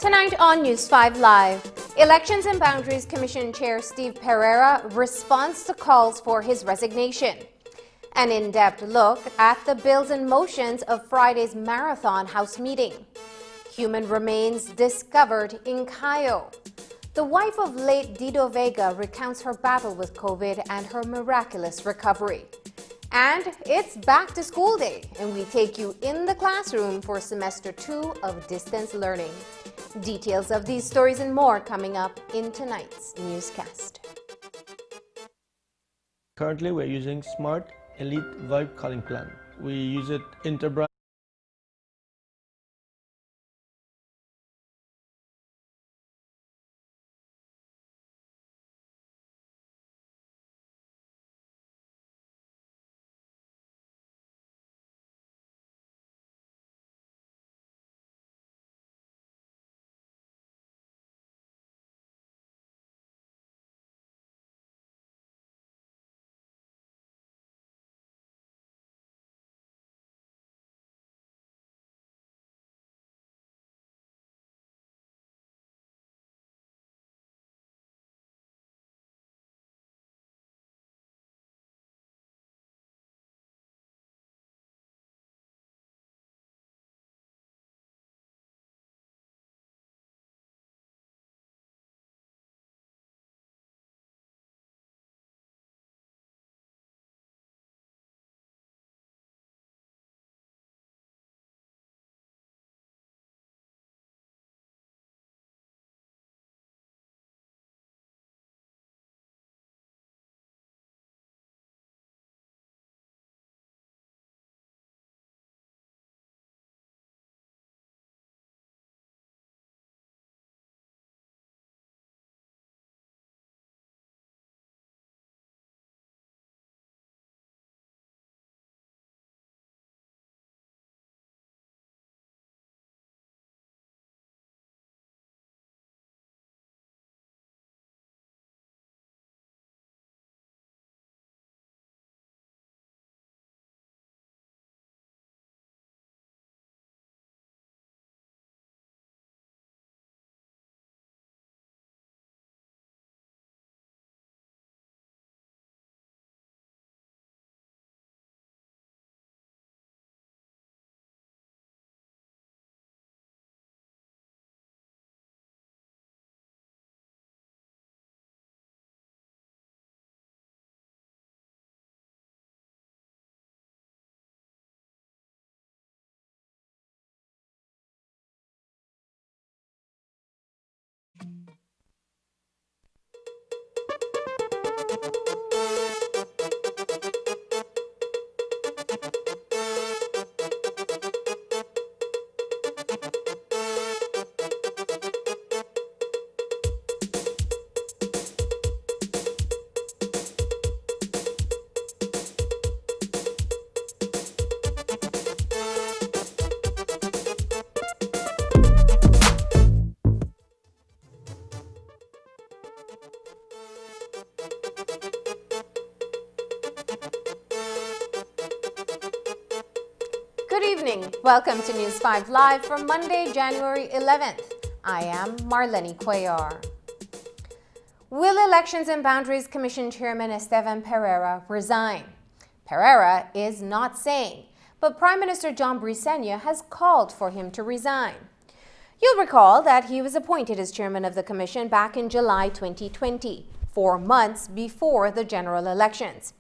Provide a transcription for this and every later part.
Tonight on News 5 Live, Elections and Boundaries Commission Chair Steve Pereira responds to calls for his resignation. An in-depth look at the bills and motions of Friday's Marathon House meeting. Human remains discovered in Cayo. The wife of late Dido Vega recounts her battle with COVID and her miraculous recovery. And it's back to school day, and we take you in the classroom for semester 2 of distance learning. Details of these stories and more coming up in tonight's newscast. Currently, we're using Smart Elite Vibe calling plan. We use it interbrand. Good evening. Welcome to News 5 Live for Monday, January 11th. I am Marlene Cuellar. Will Elections and Boundaries Commission Chairman Esteban Pereira resign? Pereira is not saying, but Prime Minister John Briceño has called for him to resign. You'll recall that he was appointed as chairman of the commission back in July 2020, 4 months before the general elections.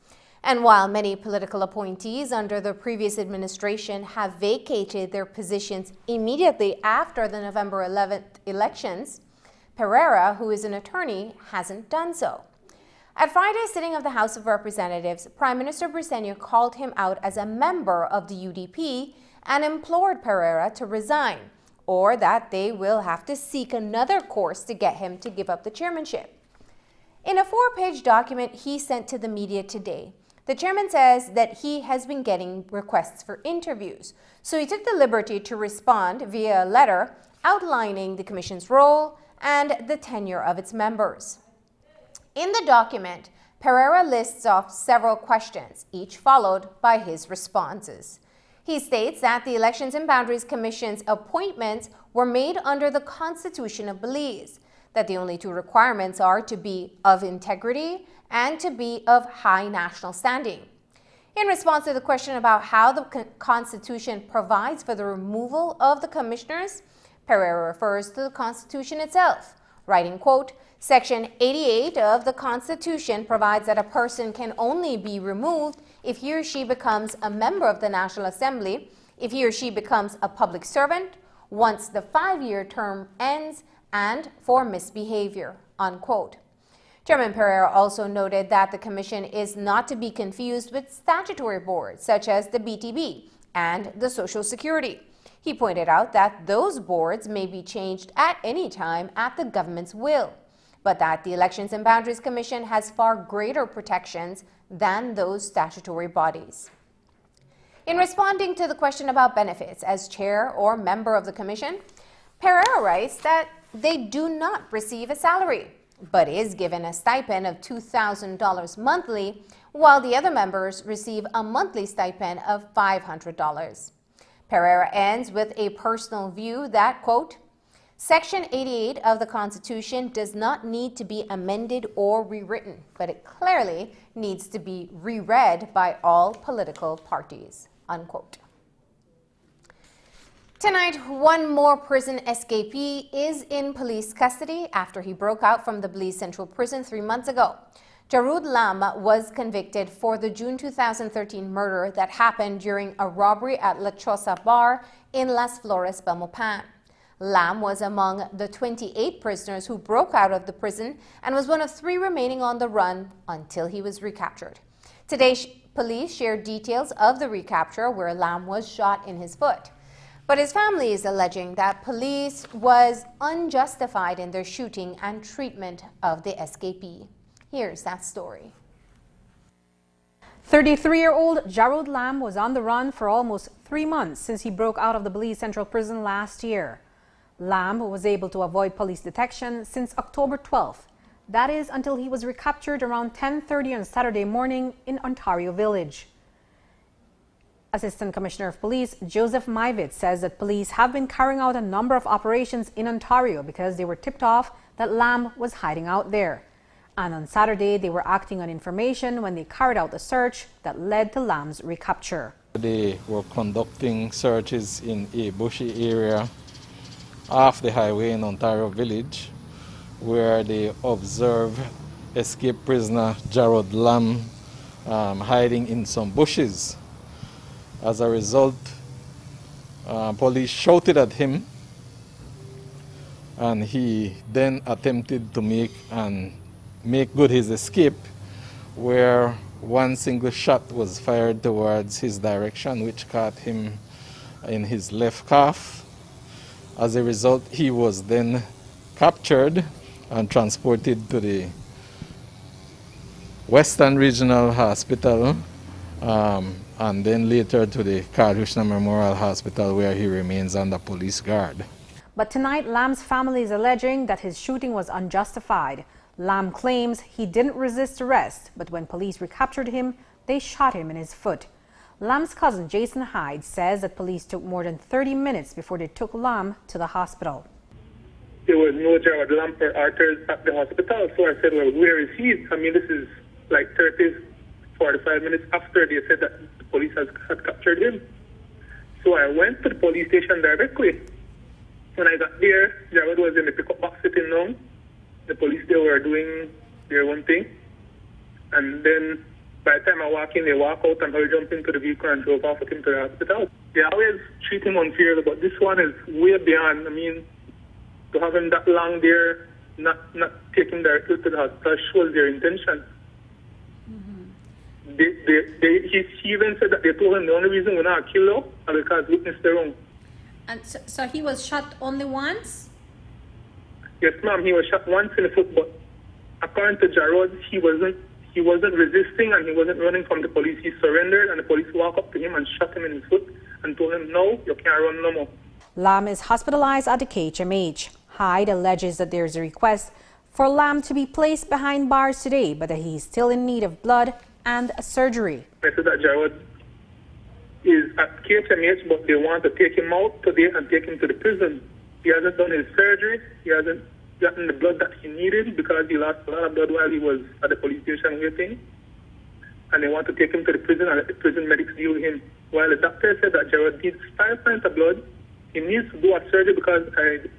And while many political appointees under the previous administration have vacated their positions immediately after the November 11th elections, Pereira, who is an attorney, hasn't done so. At Friday's sitting of the House of Representatives, Prime Minister Briceño called him out as a member of the UDP and implored Pereira to resign, or that they will have to seek another course to get him to give up the chairmanship. In a 4-page document he sent to the media today, the chairman says that he has been getting requests for interviews, so he took the liberty to respond via a letter outlining the commission's role and the tenure of its members. In the document, Pereira lists off several questions, each followed by his responses. He states that the Elections and Boundaries Commission's appointments were made under the Constitution of Belize, that the only two requirements are to be of integrity and to be of high national standing. In response to the question about how the Constitution provides for the removal of the commissioners, Pereira refers to the Constitution itself, writing, quote, Section 88 of the Constitution provides that a person can only be removed if he or she becomes a member of the National Assembly, if he or she becomes a public servant, once the 5-year term ends, and for misbehavior, unquote. Chairman Pereira also noted that the commission is not to be confused with statutory boards such as the BTB and the Social Security. He pointed out that those boards may be changed at any time at the government's will, but that the Elections and Boundaries Commission has far greater protections than those statutory bodies. In responding to the question about benefits as chair or member of the commission, Pereira writes that they do not receive a salary, but is given a stipend of $2,000 monthly, while the other members receive a monthly stipend of $500. Pereira ends with a personal view that, quote, Section 88 of the Constitution does not need to be amended or rewritten, but it clearly needs to be reread by all political parties, unquote. Tonight, one more prison escapee is in police custody after he broke out from the Belize Central Prison 3 months ago. Jarud Lam was convicted for the June 2013 murder that happened during a robbery at La Chosa Bar in Las Flores, Belmopan. Lam was among the 28 prisoners who broke out of the prison and was one of 3 remaining on the run until he was recaptured. Today, police shared details of the recapture where Lam was shot in his foot. But his family is alleging that police was unjustified in their shooting and treatment of the escapee. Here's that story. 33-year-old Jarud Lam was on the run for almost 3 months since he broke out of the Belize Central Prison last year. Lam was able to avoid police detection since October 12th. That is until he was recaptured around 10:30 on Saturday morning in Ontario Village. Assistant Commissioner of Police Joseph Mivitz says that police have been carrying out a number of operations in Ontario because they were tipped off that Lam was hiding out there. And on Saturday, they were acting on information when they carried out the search that led to Lam's recapture. They were conducting searches in a bushy area off the highway in Ontario Village, where they observed escaped prisoner Jarud Lam hiding in some bushes. As a result, police shouted at him, and he then attempted to make good his escape, where one single shot was fired towards his direction, which caught him in his left calf. As a result, he was then captured and transported to the Western Regional Hospital, and then later to the Karl Hushna Memorial Hospital, where he remains under police guard. But tonight, Lam's family is alleging that his shooting was unjustified. Lam claims he didn't resist arrest, but when police recaptured him, they shot him in his foot. Lam's cousin Jason Hyde says that police took more than 30 minutes before they took Lam to the hospital. There was no Jarud Lam or Arthur at the hospital, so I said, well, where is he? I mean, this is like 45 minutes after they said that the police had captured him. So I went to the police station directly. When I got there, Jarud was in the pickup box sitting down. The police, they were doing their own thing. And then by the time I walk in, they walk out and I jumped into the vehicle and drove off with him to the hospital. They always treat him unfairly, but this one is way beyond. I mean, to have him that long there, not taking directly to the hospital shows their intention. He even said that they told him the only reason we're not killed is because witness the wrong. And so he was shot only once? Yes, ma'am. He was shot once in the foot, but according to Jarud, he wasn't resisting and he wasn't running from the police. He surrendered, and the police walked up to him and shot him in his foot and told him, "No, you can't run no more." Lam is hospitalized at the KHMH. Hyde alleges that there is a request for Lam to be placed behind bars today, but that he is still in need of blood and a surgery. I said that Jarud is at KHMH, but they want to take him out today and take him to the prison. He hasn't done his surgery. He hasn't gotten the blood that he needed because he lost a lot of blood while he was at the police station waiting. And they want to take him to the prison and let the prison medics deal with him. While the doctor said that Gerald needs 5 pints of blood, he needs to go at surgery because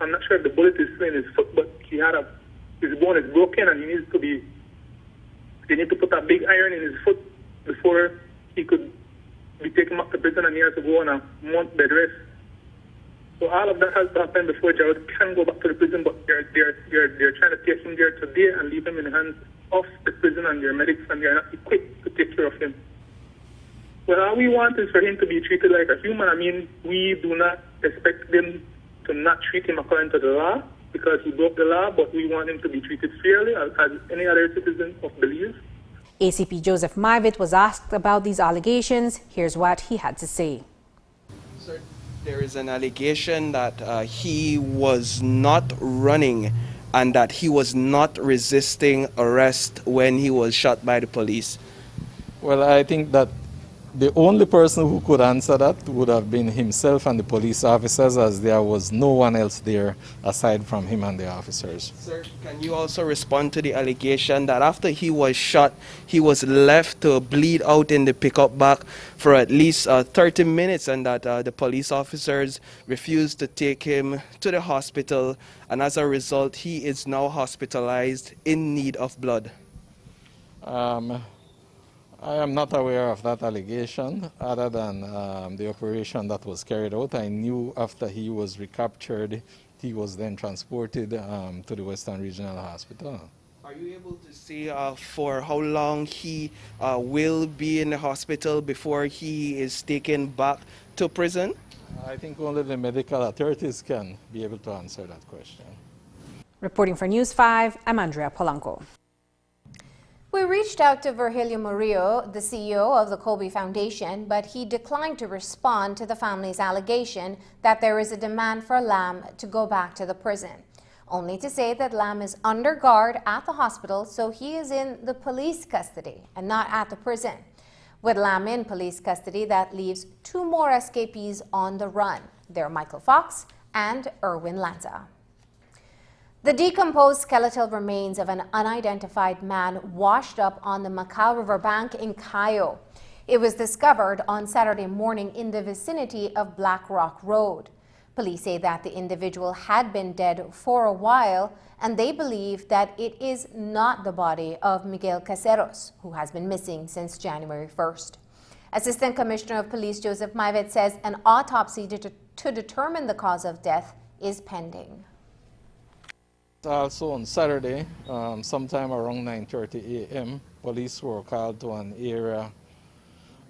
I'm not sure if the bullet is still in his foot, but his bone is broken and they need to put a big iron in his foot before he could be taken up to prison, and he has to go on a month bed rest. So all of that has to happen before Gerald can go back to the prison, but they're trying to take him there today and leave him in the hands of the prison and their medics, and they're not equipped to take care of him. Well, all we want is for him to be treated like a human. I mean, we do not expect them to not treat him according to the law because he broke the law, but we want him to be treated fairly as any other citizen of Belize. ACP Joseph Myvitt was asked about these allegations. Here's what he had to say. Sir, there is an allegation that he was not running and that he was not resisting arrest when he was shot by the police. Well, I think that the only person who could answer that would have been himself and the police officers, as there was no one else there aside from him and the officers. Sir, can you also respond to the allegation that after he was shot, he was left to bleed out in the pickup back for at least 30 minutes and that the police officers refused to take him to the hospital, and as a result, he is now hospitalized in need of blood? I am not aware of that allegation other than the operation that was carried out. I knew after he was recaptured, he was then transported to the Western Regional Hospital. Are you able to say for how long he will be in the hospital before he is taken back to prison? I think only the medical authorities can be able to answer that question. Reporting for News 5, I'm Andrea Polanco. We reached out to Virgilio Murillo, the CEO of the Colby Foundation, but he declined to respond to the family's allegation that there is a demand for Lam to go back to the prison, only to say that Lam is under guard at the hospital, so he is in the police custody and not at the prison. With Lam in police custody, that leaves 2 more escapees on the run. They're Michael Fox and Erwin Lanza. The decomposed skeletal remains of an unidentified man washed up on the Macau River bank in Cayo. It was discovered on Saturday morning in the vicinity of Black Rock Road. Police say that the individual had been dead for a while, and they believe that it is not the body of Miguel Caceros, who has been missing since January 1st. Assistant Commissioner of Police Joseph Myvitt says an autopsy to determine the cause of death is pending. Also on Saturday, sometime around 9:30 a.m., police were called to an area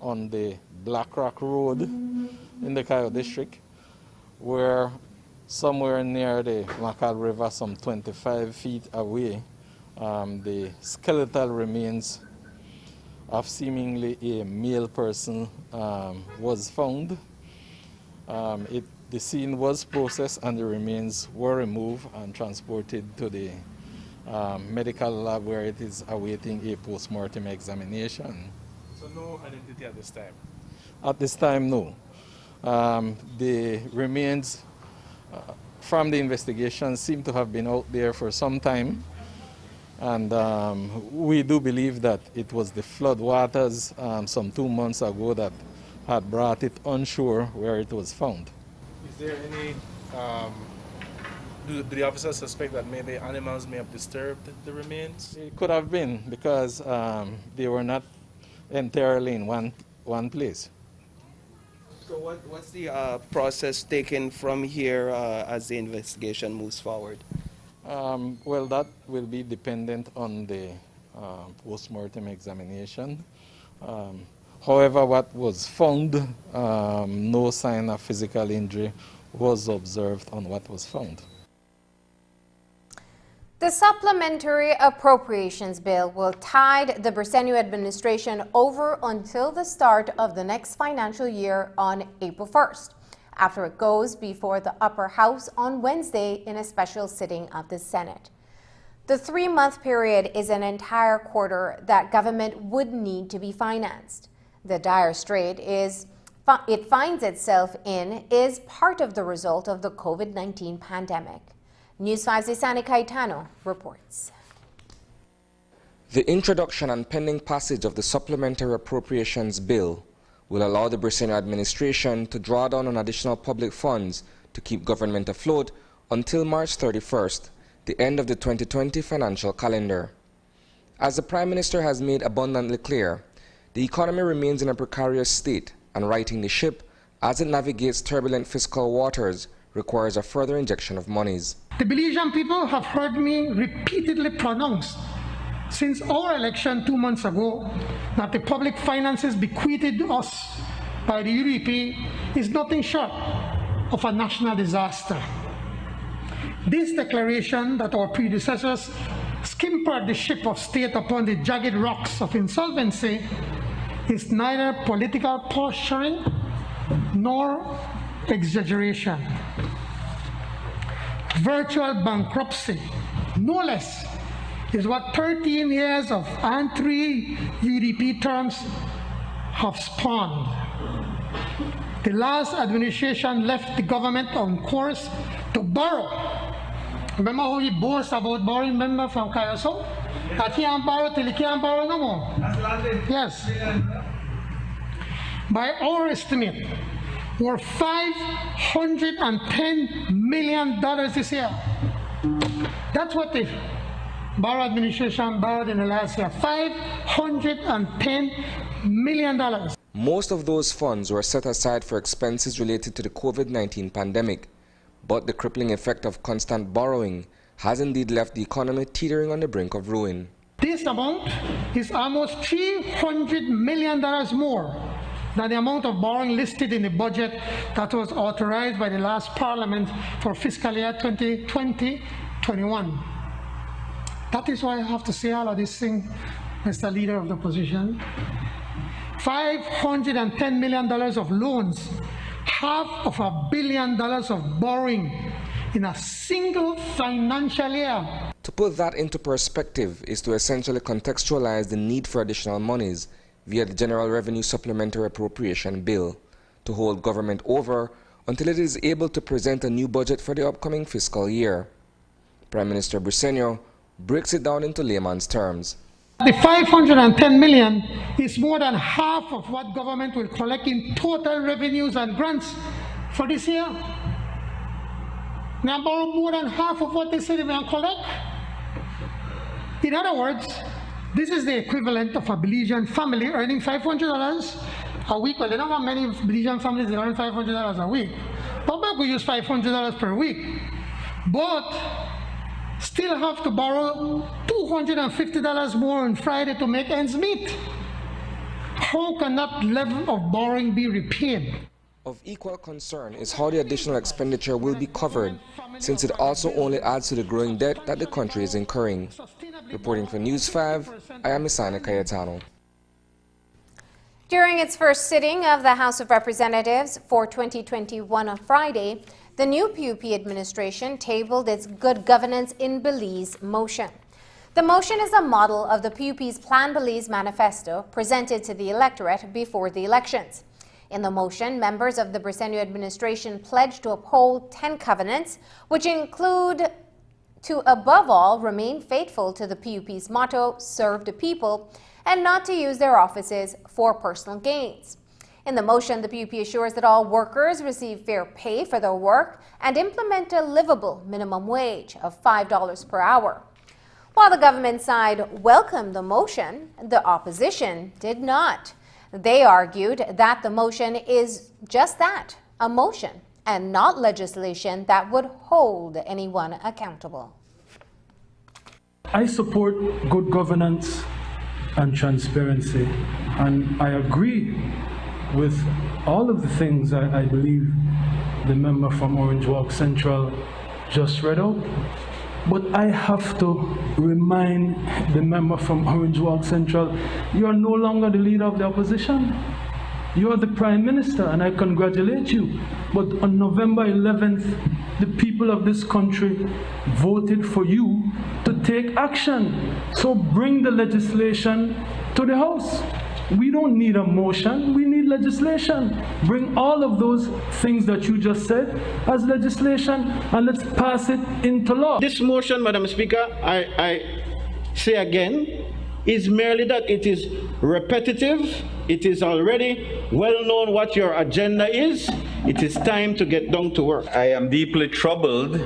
on the Black Rock Road in the Cayo district, where somewhere near the Macau River, some 25 feet away, the skeletal remains of seemingly a male person was found. The scene was processed and the remains were removed and transported to the medical lab where it is awaiting a post-mortem examination. So no identity at this time? At this time, no. The remains from the investigation seem to have been out there for some time, and we do believe that it was the flood waters some 2 months ago that had brought it onshore where it was found. Is there any, do the officers suspect that maybe animals may have disturbed the remains? It could have been because they were not entirely in one place. So what's the process taken from here as the investigation moves forward? Well, that will be dependent on the post-mortem examination. However, what was found, no sign of physical injury was observed on what was found. The Supplementary Appropriations Bill will tide the Briceño administration over until the start of the next financial year on April 1st, after it goes before the Upper House on Wednesday in a special sitting of the Senate. The 3-month period is an entire quarter that government would need to be financed. The dire strait is it finds itself in is part of the result of the COVID-19 pandemic. News 5's Isani Cayetano reports. The introduction and pending passage of the Supplementary Appropriations Bill will allow the Briceño administration to draw down on additional public funds to keep government afloat until March 31st, the end of the 2020 financial calendar. As the Prime Minister has made abundantly clear, the economy remains in a precarious state, and righting the ship as it navigates turbulent fiscal waters requires a further injection of monies. The Belizean people have heard me repeatedly pronounce since our election 2 months ago that the public finances bequeathed us by the UDP is nothing short of a national disaster. This declaration that our predecessors skimpered the ship of state upon the jagged rocks of insolvency is neither political posturing nor exaggeration. Virtual bankruptcy, no less, is what 13 years of and 3 UDP terms have spawned. The last administration left the government on course to borrow. Remember how he boasts about borrowing, remember, from Kayoso? That he can't borrow till he can't borrow no more. Yes. By our estimate, we're $510 million this year. That's what the Barrow administration borrowed in the last year, $510 million. Most of those funds were set aside for expenses related to the COVID-19 pandemic, but the crippling effect of constant borrowing has indeed left the economy teetering on the brink of ruin. This amount is almost $300 million more than the amount of borrowing listed in the budget that was authorized by the last Parliament for fiscal year 2020-21. That is why I have to say all of this thing, Mr. Leader of the Opposition. $510 million of loans, $500 million of borrowing in a single financial year. To put that into perspective is to essentially contextualize the need for additional monies via the General Revenue Supplementary Appropriation Bill to hold government over until it is able to present a new budget for the upcoming fiscal year. Prime Minister Briceño breaks it down into layman's terms. The $510 million is more than half of what government will collect in total revenues and grants for this year. Now borrow more than half of what they said they will collect. In other words, this is the equivalent of a Belizean family earning $500 a week. Well, they don't have many Belizean families that earn $500 a week. But we could use $500 per week. But still have to borrow $250 more on Friday to make ends meet. How can that level of borrowing be repaid? Of equal concern is how the additional expenditure will be covered, since it also only adds to the growing debt that the country is incurring. Reporting for News 5, I am Isani Cayetano. During its first sitting of the House of Representatives for 2021 on Friday, the new PUP administration tabled its Good Governance in Belize motion. The motion is a model of the PUP's Plan Belize manifesto presented to the electorate before the elections. In the motion, members of the Briceño administration pledged to uphold 10 covenants, which include to, above all, remain faithful to the PUP's motto, serve the people, and not to use their offices for personal gains. In the motion, the PUP assures that all workers receive fair pay for their work and implement a livable minimum wage of $5 per hour. While the government side welcomed the motion, the opposition did not. They argued that the motion is just that, a motion, and not legislation that would hold anyone accountable. I support good governance and transparency, and I agree with all of the things I believe the member from Orange Walk Central just read out. But I have to remind the member from Orange Walk Central, you are no longer the leader of the opposition. You are the Prime Minister, and I congratulate you. But on November 11th, the people of this country voted for you to take action. So bring the legislation to the House. We don't need a motion, we need legislation. Bring all of those things that you just said as legislation and let's pass it into law. This motion, Madam Speaker, I say again, is merely that it is repetitive. It is already well known what your agenda is. It is time to get down to work. I am deeply troubled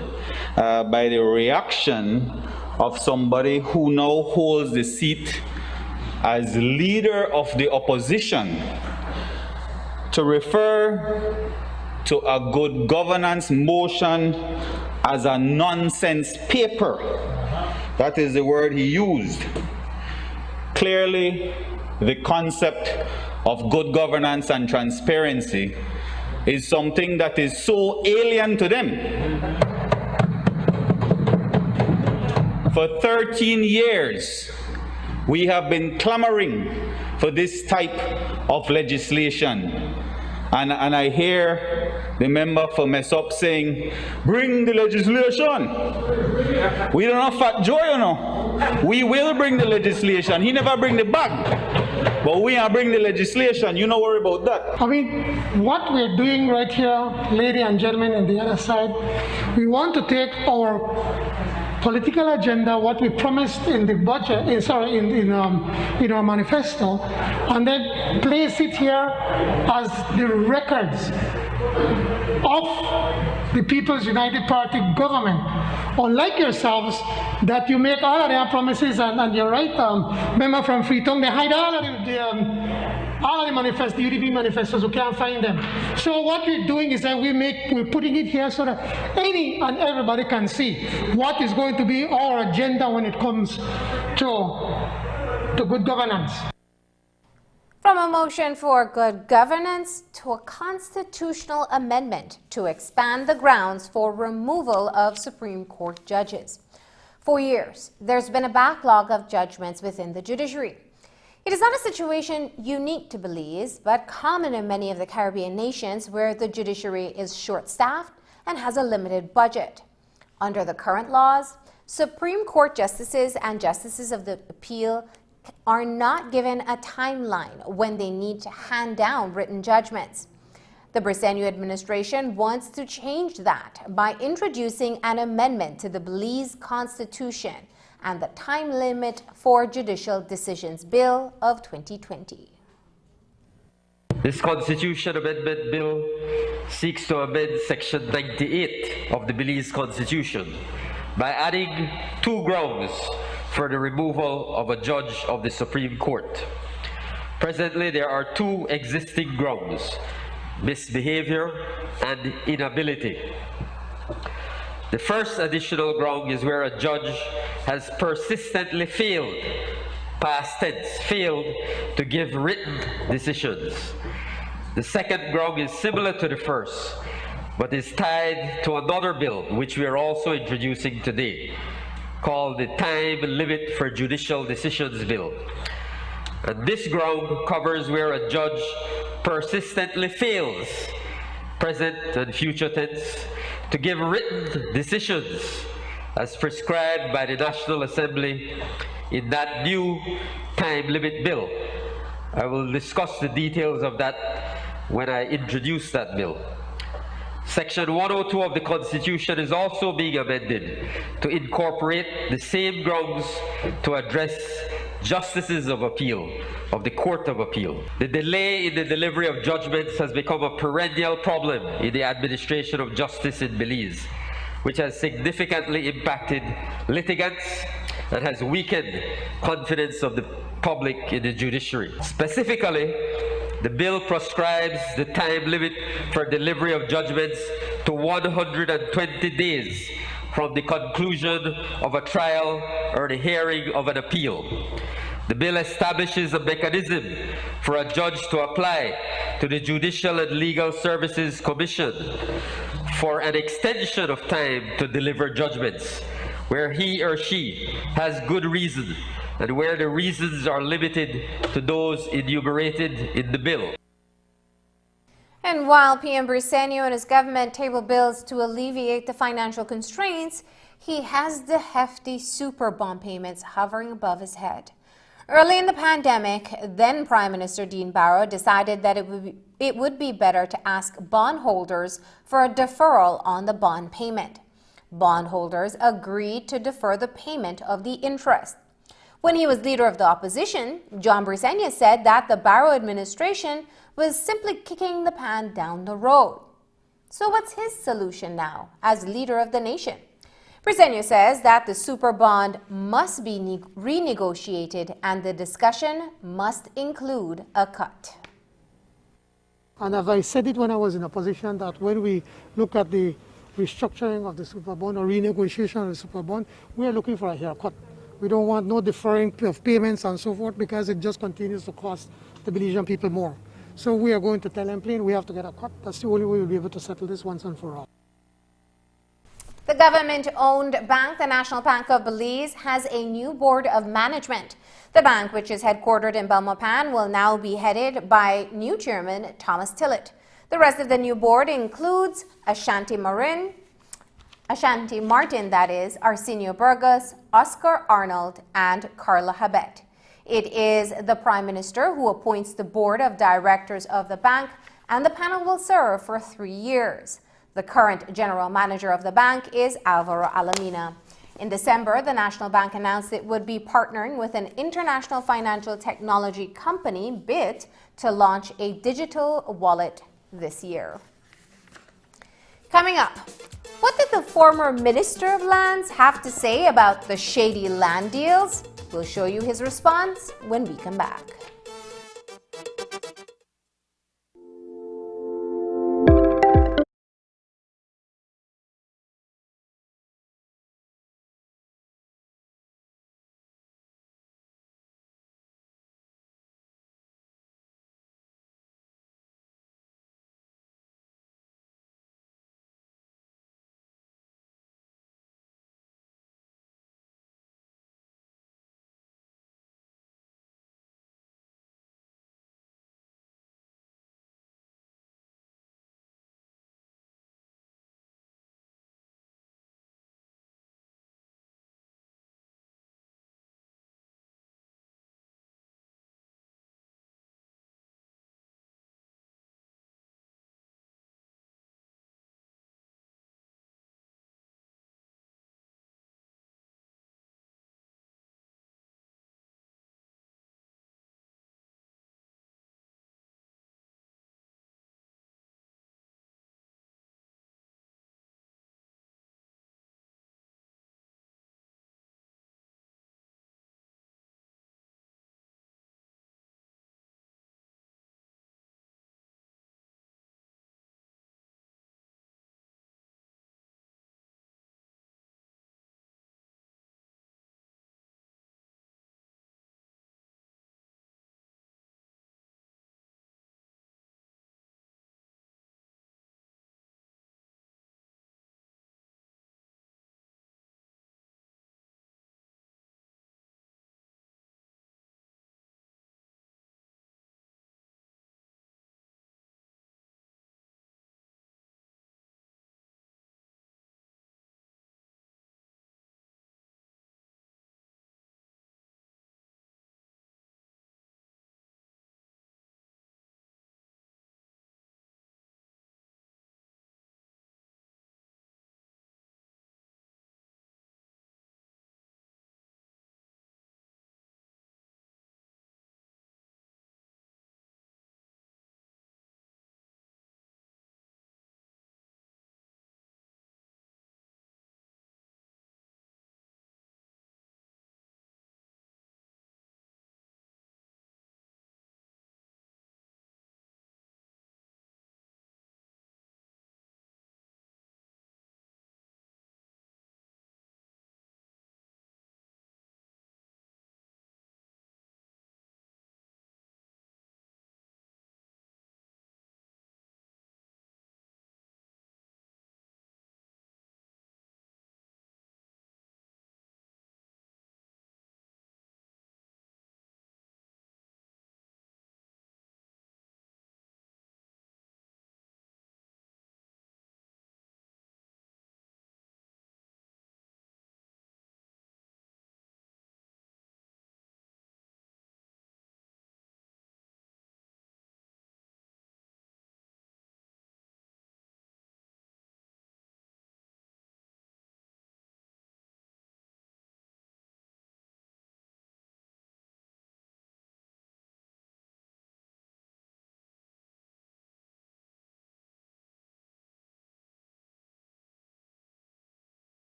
by the reaction of somebody who now holds the seat as leader of the opposition to refer to a good governance motion as a nonsense paper. That is the word he used. Clearly, the concept of good governance and transparency is something that is so alien to them. For 13 years, we have been clamoring for this type of legislation. And I hear the member for Messop saying, bring the legislation. We don't have Fat Joe, you know. We will bring the legislation. He never bring the bag. But we are bring the legislation. You don't worry about that. I mean, what we're doing right here, ladies and gentlemen on the other side, we want to take our political agenda, what we promised in the budget, in our manifesto, and then place it here as the records of the People's United Party government. Unlike yourselves, that you make all of their promises, and you're right, member from Freetown, they hide all of the manifestos, the UDP manifestos, we can't find them. So what we're doing is that we're putting it here so that any and everybody can see what is going to be our agenda when it comes to good governance. From a motion for good governance to a constitutional amendment to expand the grounds for removal of Supreme Court judges. For years, there's been a backlog of judgments within the judiciary. It is not a situation unique to Belize, but common in many of the Caribbean nations where the judiciary is short-staffed and has a limited budget. Under the current laws, Supreme Court justices and justices of the appeal are not given a timeline when they need to hand down written judgments. The Briceño administration wants to change that by introducing an amendment to the Belize Constitution and the time limit for judicial decisions bill of 2020. This Constitution Amendment Bill seeks to amend Section 98 of the Belize Constitution by adding 2 grounds for the removal of a judge of the Supreme Court. Presently, there are 2 existing grounds: misbehavior and inability. The first additional ground is where a judge has persistently failed, past tense, failed to give written decisions. The second ground is similar to the first, but is tied to another bill, which we are also introducing today, called the Time Limit for Judicial Decisions Bill. And this ground covers where a judge persistently fails, present and future tense, to give written decisions as prescribed by the National Assembly in that new time limit bill. I will discuss the details of that when I introduce that bill. Section 102 of the Constitution is also being amended to incorporate the same grounds to address justices of appeal, of the Court of Appeal. The delay in the delivery of judgments has become a perennial problem in the administration of justice in Belize, which has significantly impacted litigants and has weakened confidence of the public in the judiciary. Specifically, the bill prescribes the time limit for delivery of judgments to 120 days from the conclusion of a trial or the hearing of an appeal. The bill establishes a mechanism for a judge to apply to the Judicial and Legal Services Commission for an extension of time to deliver judgments where he or she has good reason and where the reasons are limited to those enumerated in the bill. And while PM Briceño and his government table bills to alleviate the financial constraints, he has the hefty super bond payments hovering above his head. Early in the pandemic, then Prime Minister Dean Barrow decided that it would be better to ask bondholders for a deferral on the bond payment. Bondholders agreed to defer the payment of the interest. When he was leader of the opposition, John Brisenia said that the Barrow administration was simply kicking the can down the road. So what's his solution now as leader of the nation? Brisenia says that the super bond must be renegotiated and the discussion must include a cut. And as I said it when I was in opposition, that when we look at the restructuring of the super bond or renegotiation of the super bond, we are looking for a haircut. We don't want no deferring of payments and so forth because it just continues to cost the Belizean people more. So we are going to tell them plain we have to get a cut. That's the only way we'll be able to settle this once and for all. The government-owned bank, the National Bank of Belize, has a new board of management. The bank, which is headquartered in Belmopan, will now be headed by new chairman Thomas Tillett. The rest of the new board includes Ashanti Martin, Arsenio Burgos, Oscar Arnold, and Carla Habet. It is the Prime Minister who appoints the board of directors of the bank, and the panel will serve for 3 years. The current general manager of the bank is Alvaro Alamina. In December, the National Bank announced it would be partnering with an international financial technology company, BIT, to launch a digital wallet this year. Coming up, what did the former Minister of Lands have to say about the shady land deals? We'll show you his response when we come back.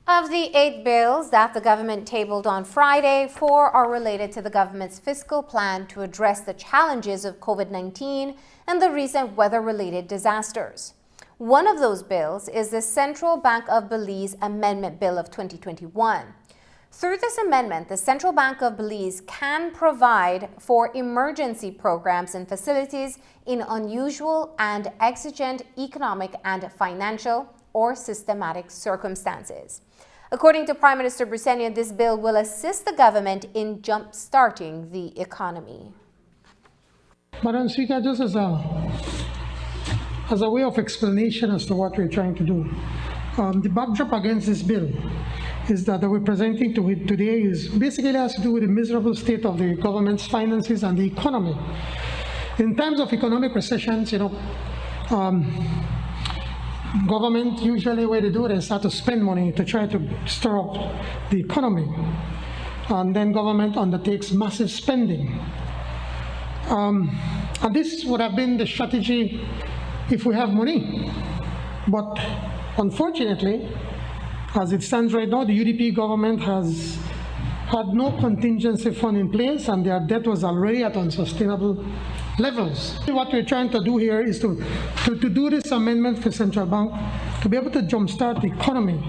Of the 8 bills that the government tabled on Friday, 4 are related to the government's fiscal plan to address the challenges of COVID-19 and the recent weather-related disasters. One of those bills is the Central Bank of Belize Amendment Bill of 2021. Through this amendment, the Central Bank of Belize can provide for emergency programs and facilities in unusual and exigent economic and financial or systematic circumstances. According to Prime Minister Briceño, this bill will assist the government in jump-starting the economy. Madam Speaker, just as a way of explanation as to what we're trying to do, the backdrop against this bill is that we're presenting to it today is basically has to do with the miserable state of the government's finances and the economy. In times of economic recessions, government usually what they do is start to spend money to try to stir up the economy, and then government undertakes massive spending. And this would have been the strategy if we have money, but unfortunately, as it stands right now, the UDP government has had no contingency fund in place, and their debt was already at unsustainable levels. What we're trying to do here is to do this amendment for Central Bank to be able to jumpstart the economy,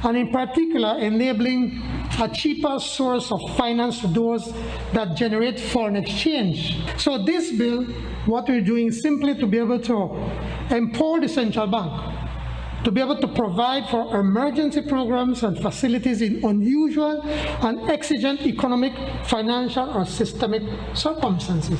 and in particular enabling a cheaper source of finance to those that generate foreign exchange. So this bill, what we're doing is simply to be able to empower the Central Bank to be able to provide for emergency programs and facilities in unusual and exigent economic, financial, or systemic circumstances.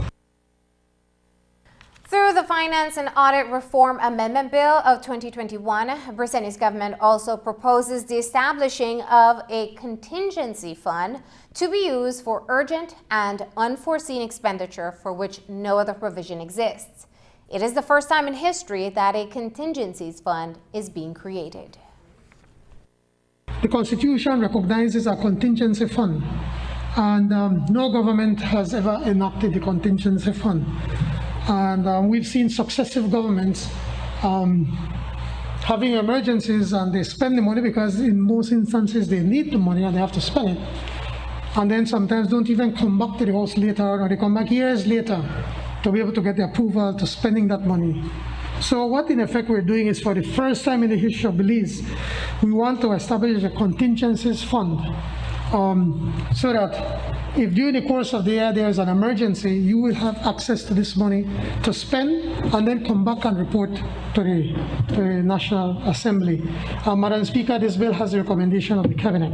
Through the Finance and Audit Reform Amendment Bill of 2021, Briceño's government also proposes the establishing of a contingency fund to be used for urgent and unforeseen expenditure for which no other provision exists. It is the first time in history that a contingencies fund is being created. The Constitution recognizes a contingency fund, and no government has ever enacted the contingency fund. And we've seen successive governments having emergencies, and they spend the money because in most instances they need the money and they have to spend it. And then sometimes don't even come back to the house later, or they come back years later to be able to get the approval to spending that money. So what in effect we're doing is, for the first time in the history of Belize, we want to establish a contingencies fund so that if during the course of the year there is an emergency, you will have access to this money to spend and then come back and report to the National Assembly. Madam Speaker, this bill has the recommendation of the Cabinet.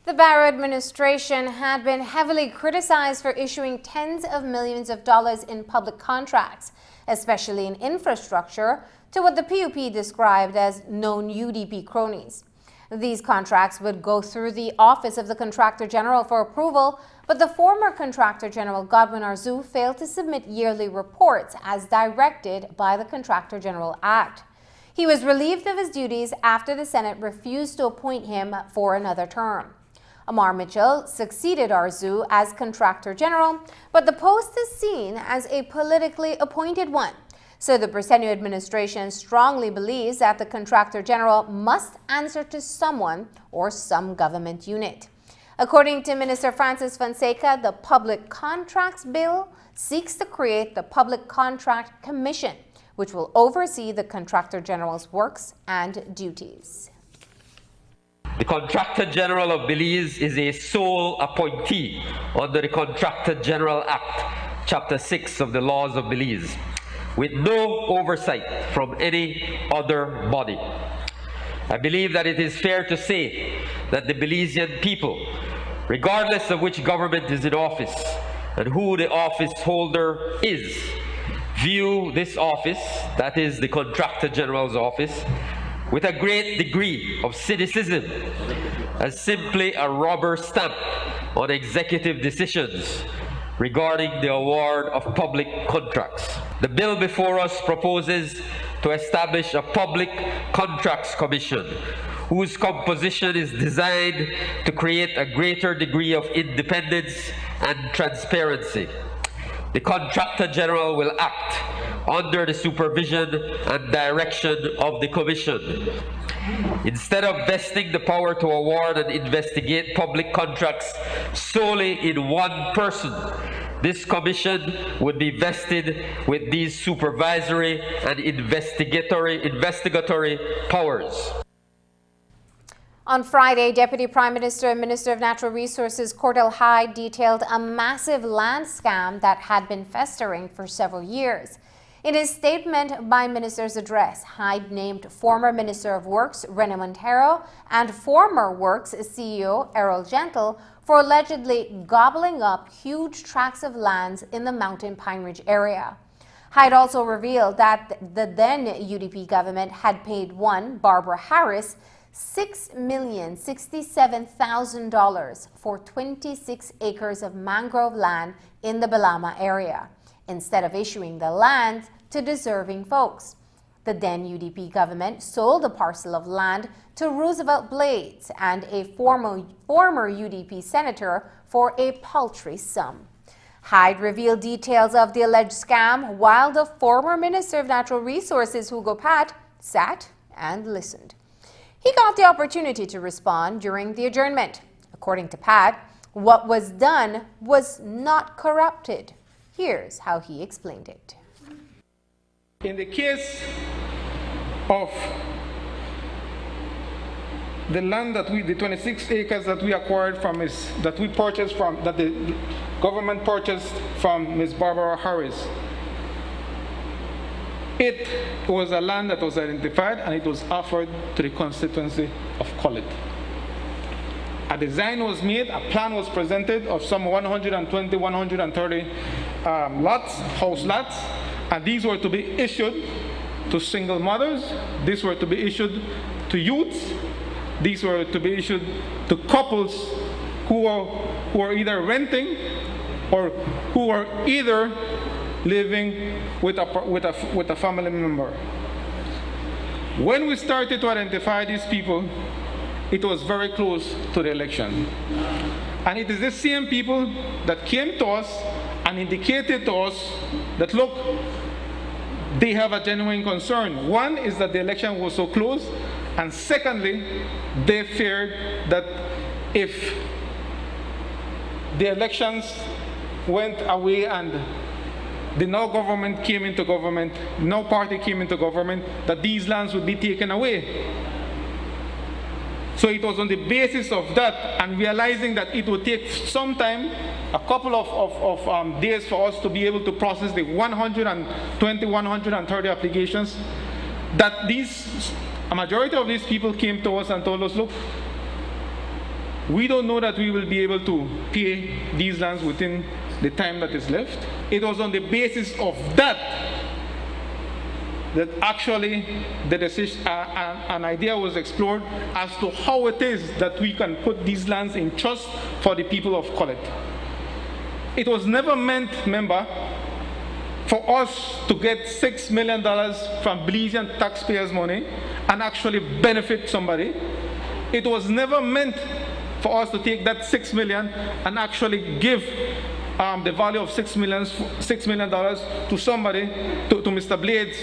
The Barrow administration had been heavily criticized for issuing tens of millions of dollars in public contracts, especially in infrastructure, to what the PUP described as known UDP cronies. These contracts would go through the Office of the Contractor General for approval, but the former Contractor General Godwin Arzu failed to submit yearly reports as directed by the Contractor General Act. He was relieved of his duties after the Senate refused to appoint him for another term. Amar Mitchell succeeded Arzu as Contractor General, but the post is seen as a politically appointed one. So the Briceño administration strongly believes that the Contractor General must answer to someone or some government unit. According to Minister Francis Fonseca, the Public Contracts Bill seeks to create the Public Contract Commission, which will oversee the Contractor General's works and duties. The Contractor General of Belize is a sole appointee under the Contractor General Act, Chapter 6 of the Laws of Belize, with no oversight from any other body. I believe that it is fair to say that the Belizean people, regardless of which government is in office and who the office holder is, view this office, that is the Contractor General's office, with a great degree of cynicism as simply a rubber stamp on executive decisions regarding the award of public contracts. The bill before us proposes to establish a Public Contracts Commission whose composition is designed to create a greater degree of independence and transparency. the Contractor General will act under the supervision and direction of the Commission. Instead of vesting the power to award and investigate public contracts solely in one person, this commission would be vested with these supervisory and investigatory powers. On Friday, Deputy Prime Minister and Minister of Natural Resources Cordell Hyde detailed a massive land scam that had been festering for several years. In his statement by Minister's address, Hyde named former Minister of Works Rene Montero and former Works CEO Errol Gentle for allegedly gobbling up huge tracts of lands in the Mountain Pine Ridge area. Hyde also revealed that the then UDP government had paid one, Barbara Harris, $6,067,000 for 26 acres of mangrove land in the Balama area, instead of issuing the land to deserving folks. The then UDP government sold a parcel of land to Roosevelt Blades and a former UDP senator for a paltry sum. Hyde revealed details of the alleged scam while the former Minister of Natural Resources, Hugo Pat, sat and listened. He got the opportunity to respond during the adjournment. According to Pat, what was done was not corrupted. Here's how he explained it. In the case of the land that the 26 acres that we acquired that the government purchased from Ms. Barbara Harris, it was a land that was identified and it was offered to the constituency of Collet. A design was made, a plan was presented of some 120, 130 house lots, and these were to be issued to single mothers, these were to be issued to youths, these were to be issued to couples who are either renting or who are either living with a family member. When we started to identify these people, it was very close to the election. And it is the same people that came to us and indicated to us that, look, they have a genuine concern. One is that the election was so close, and secondly, they feared that if the elections went away and the now government came into government, no party came into government, that these lands would be taken away. So it was on the basis of that and realizing that it would take some time, a couple of days for us to be able to process the 120, 130 applications, that a majority of these people came to us and told us, look, we don't know that we will be able to pay these lands within the time that is left. It was on the basis of that actually the decision, an idea was explored as to how it is that we can put these lands in trust for the people of Collet. It was never meant, remember, for us to get $6 million from Belizean taxpayers' money and actually benefit somebody. It was never meant for us to take that $6 million and actually give the value of $6 million to somebody, to Mr. Blades,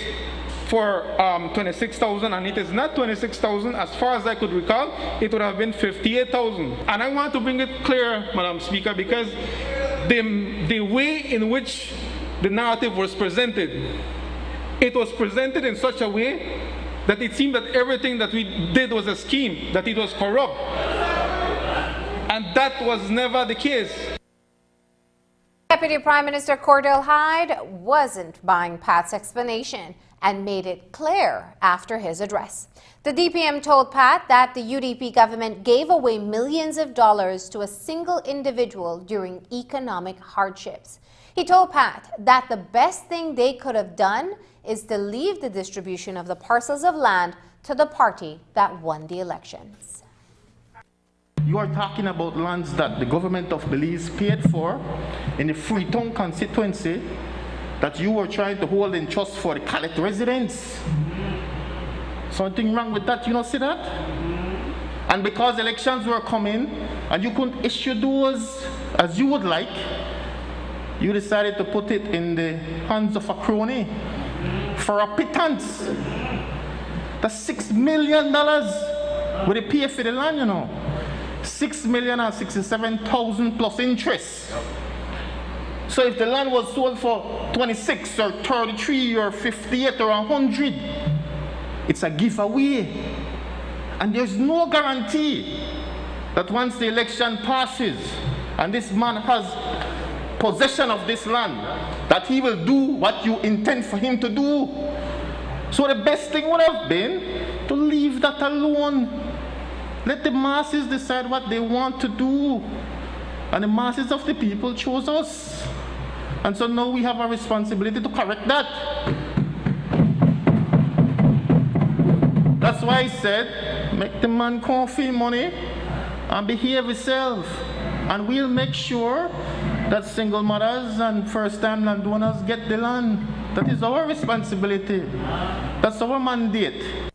for $26,000, and it is not $26,000. As far as I could recall, it would have been $58,000. And I want to bring it clear, Madam Speaker, because the way in which the narrative was presented, it was presented in such a way that it seemed that everything that we did was a scheme, that it was corrupt. And that was never the case. Deputy Prime Minister Cordell Hyde wasn't buying Pat's explanation and made it clear after his address. The DPM told Pat that the UDP government gave away millions of dollars to a single individual during economic hardships. He told Pat that the best thing they could have done is to leave the distribution of the parcels of land to the party that won the elections. You are talking about lands that the government of Belize paid for in the Freetown constituency that you were trying to hold in trust for the Collet residents. Something wrong with that, you don't see that? And because elections were coming and you couldn't issue those as you would like, you decided to put it in the hands of a crony for a pittance. That's $6 million with the pay for the land, you know. $6,067,000 plus interest. So if the land was sold for 26 or 33 or 58 or 100, it's a giveaway. And there's no guarantee that once the election passes and this man has possession of this land, that he will do what you intend for him to do. So the best thing would have been to leave that alone. Let the masses decide what they want to do. And the masses of the people chose us. And so now we have a responsibility to correct that. That's why I said, make the man coffee money and behave himself. And we'll make sure that single mothers and first-time landowners get the land. That is our responsibility. That's our mandate.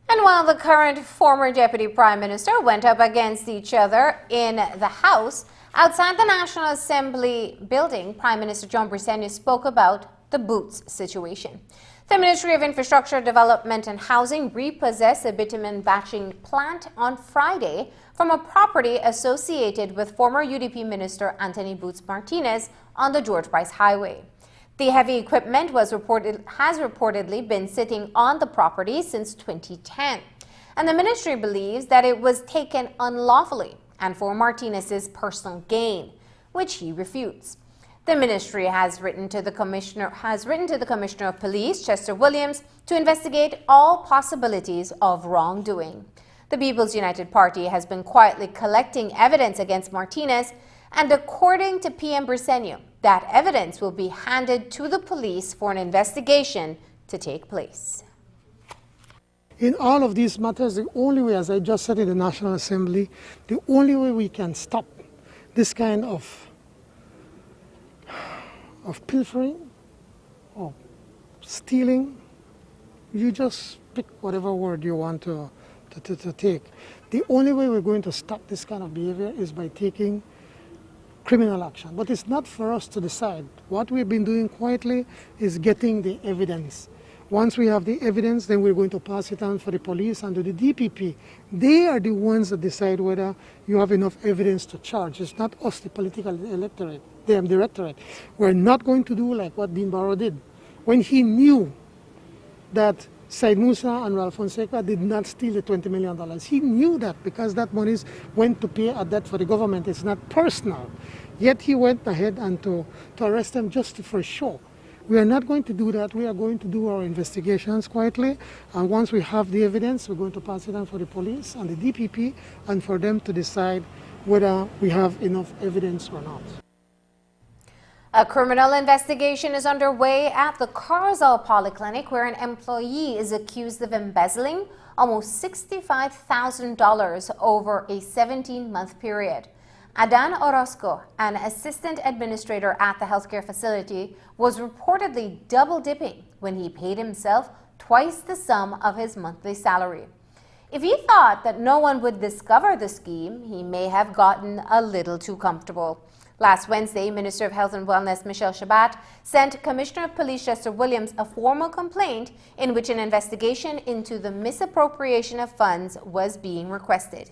And while the current former Deputy Prime Minister went up against each other in the House, outside the National Assembly building, Prime Minister John Briceño spoke about the Boots situation. The Ministry of Infrastructure, Development and Housing repossessed a bitumen batching plant on Friday from a property associated with former UDP Minister Anthony Boots Martinez on the George Price Highway. The heavy equipment has reportedly been sitting on the property since 2010, and the ministry believes that it was taken unlawfully and for Martinez's personal gain, which he refutes. The ministry has written to the Commissioner of Police, Chester Williams, to investigate all possibilities of wrongdoing. The People's United Party has been quietly collecting evidence against Martinez, and according to PM Briceño, that evidence will be handed to the police for an investigation to take place. In all of these matters, the only way, as I just said in the National Assembly, the only way we can stop this kind of pilfering or stealing, you just pick whatever word you want to take. The only way we're going to stop this kind of behavior is by taking criminal action. But it's not for us to decide. What we've been doing quietly is getting the evidence. Once we have the evidence, then we're going to pass it on for the police and to the DPP. They are the ones that decide whether you have enough evidence to charge. It's not us, the political electorate, the directorate. We're not going to do like what Dean Barrow did. When he knew that Said Musa and Ralph Fonseca did not steal the $20 million. He knew that because that money went to pay a debt for the government. It's not personal. Yet he went ahead and to arrest them just for show. We are not going to do that. We are going to do our investigations quietly. And once we have the evidence, we're going to pass it on for the police and the DPP and for them to decide whether we have enough evidence or not. A criminal investigation is underway at the Carzal Polyclinic, where an employee is accused of embezzling almost $65,000 over a 17-month period. Adan Orozco, an assistant administrator at the healthcare facility, was reportedly double-dipping when he paid himself twice the sum of his monthly salary. If he thought that no one would discover the scheme, he may have gotten a little too comfortable. Last Wednesday, Minister of Health and Wellness Michelle Shabat sent Commissioner of Police Chester Williams a formal complaint in which an investigation into the misappropriation of funds was being requested.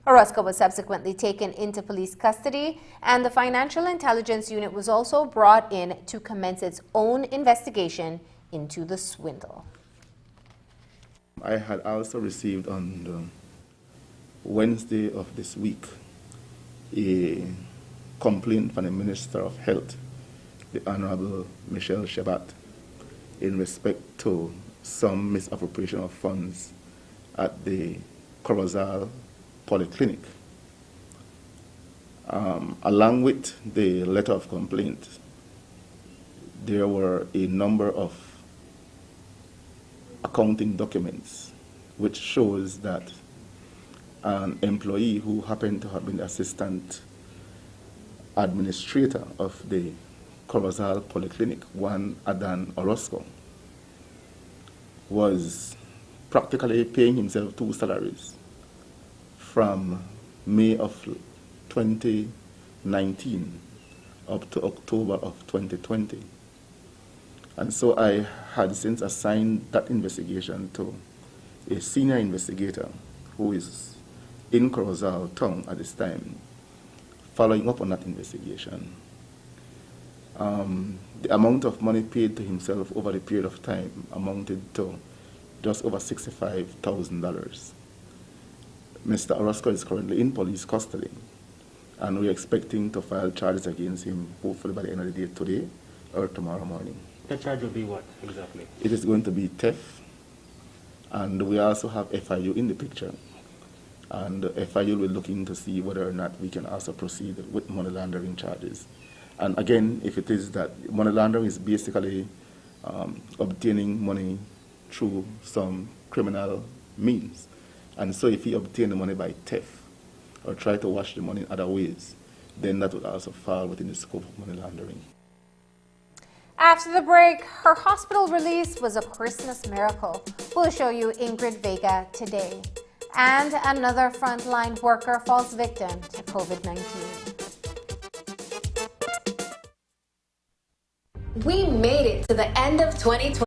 Orozco was subsequently taken into police custody, and the Financial Intelligence Unit was also brought in to commence its own investigation into the swindle. I had also received on the Wednesday of this week a complaint from the Minister of Health, the Honorable Michelle Shabat, in respect to some misappropriation of funds at the Carzal Polyclinic. Along with the letter of complaint, there were a number of accounting documents which shows that an employee who happened to have been the assistant administrator of the Carzal Polyclinic, one Adan Orozco, was practically paying himself two salaries from May of 2019 up to October of 2020. And so I had since assigned that investigation to a senior investigator who is in Corozal town at this time, following up on that investigation. The amount of money paid to himself over the period of time amounted to just over $65,000. Mr. Orozco is currently in police custody, and we're expecting to file charges against him hopefully by the end of the day today or tomorrow morning. The charge will be what exactly? It is going to be theft, and we also have FIU in the picture. And FIU will be looking to see whether or not we can also proceed with money laundering charges. And again, if it is that money laundering is basically obtaining money through some criminal means. And so if he obtained the money by theft or try to wash the money in other ways, then that would also fall within the scope of money laundering. After the break, her hospital release was a Christmas miracle. We'll show you Ingrid Vega today. And another frontline worker falls victim to COVID-19. We made it to the end of 2020.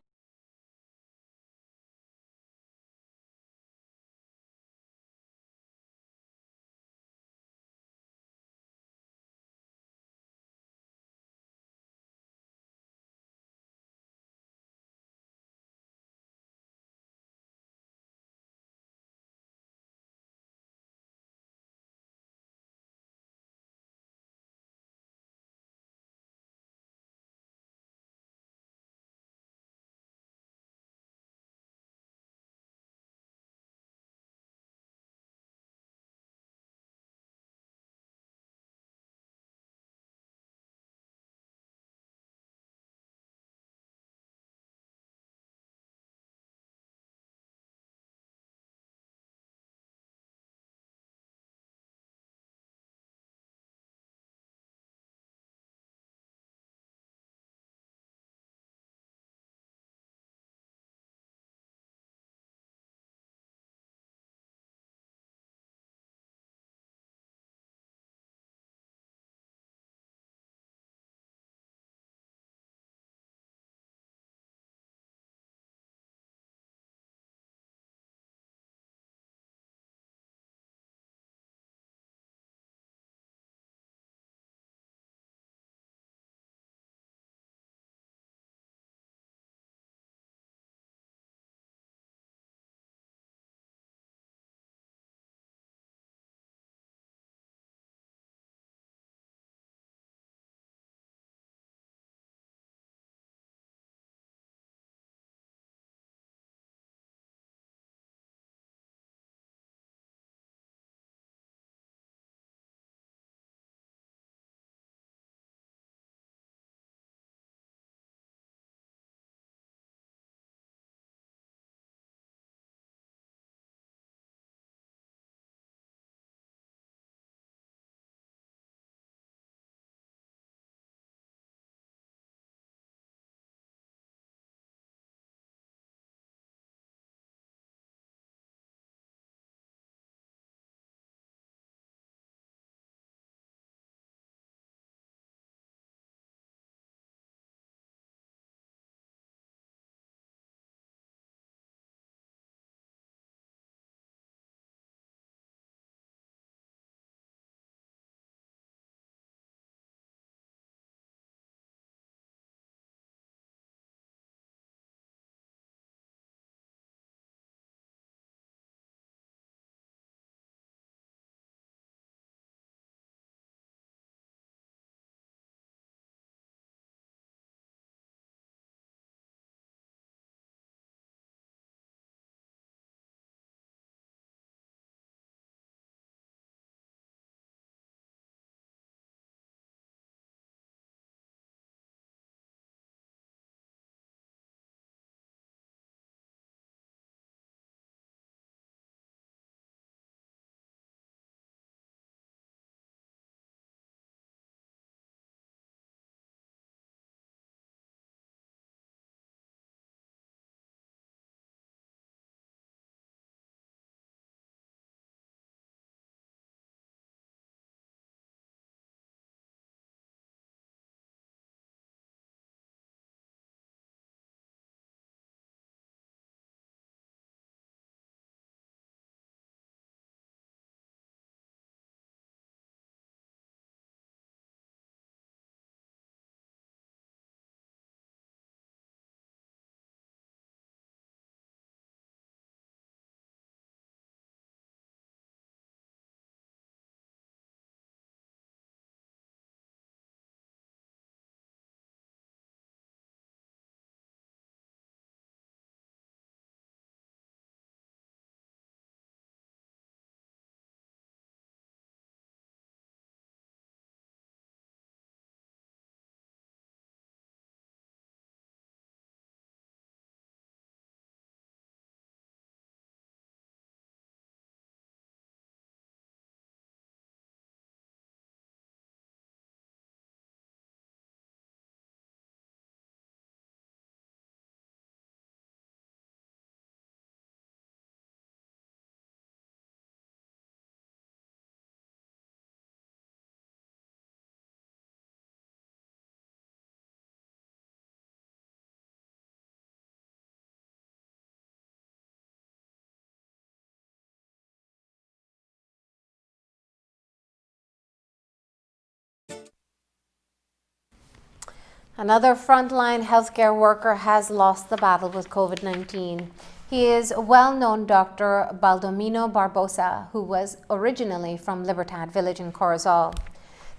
Another frontline healthcare worker has lost the battle with COVID-19. He is well-known Dr. Baldomino Barbosa, who was originally from Libertad Village in Corozal.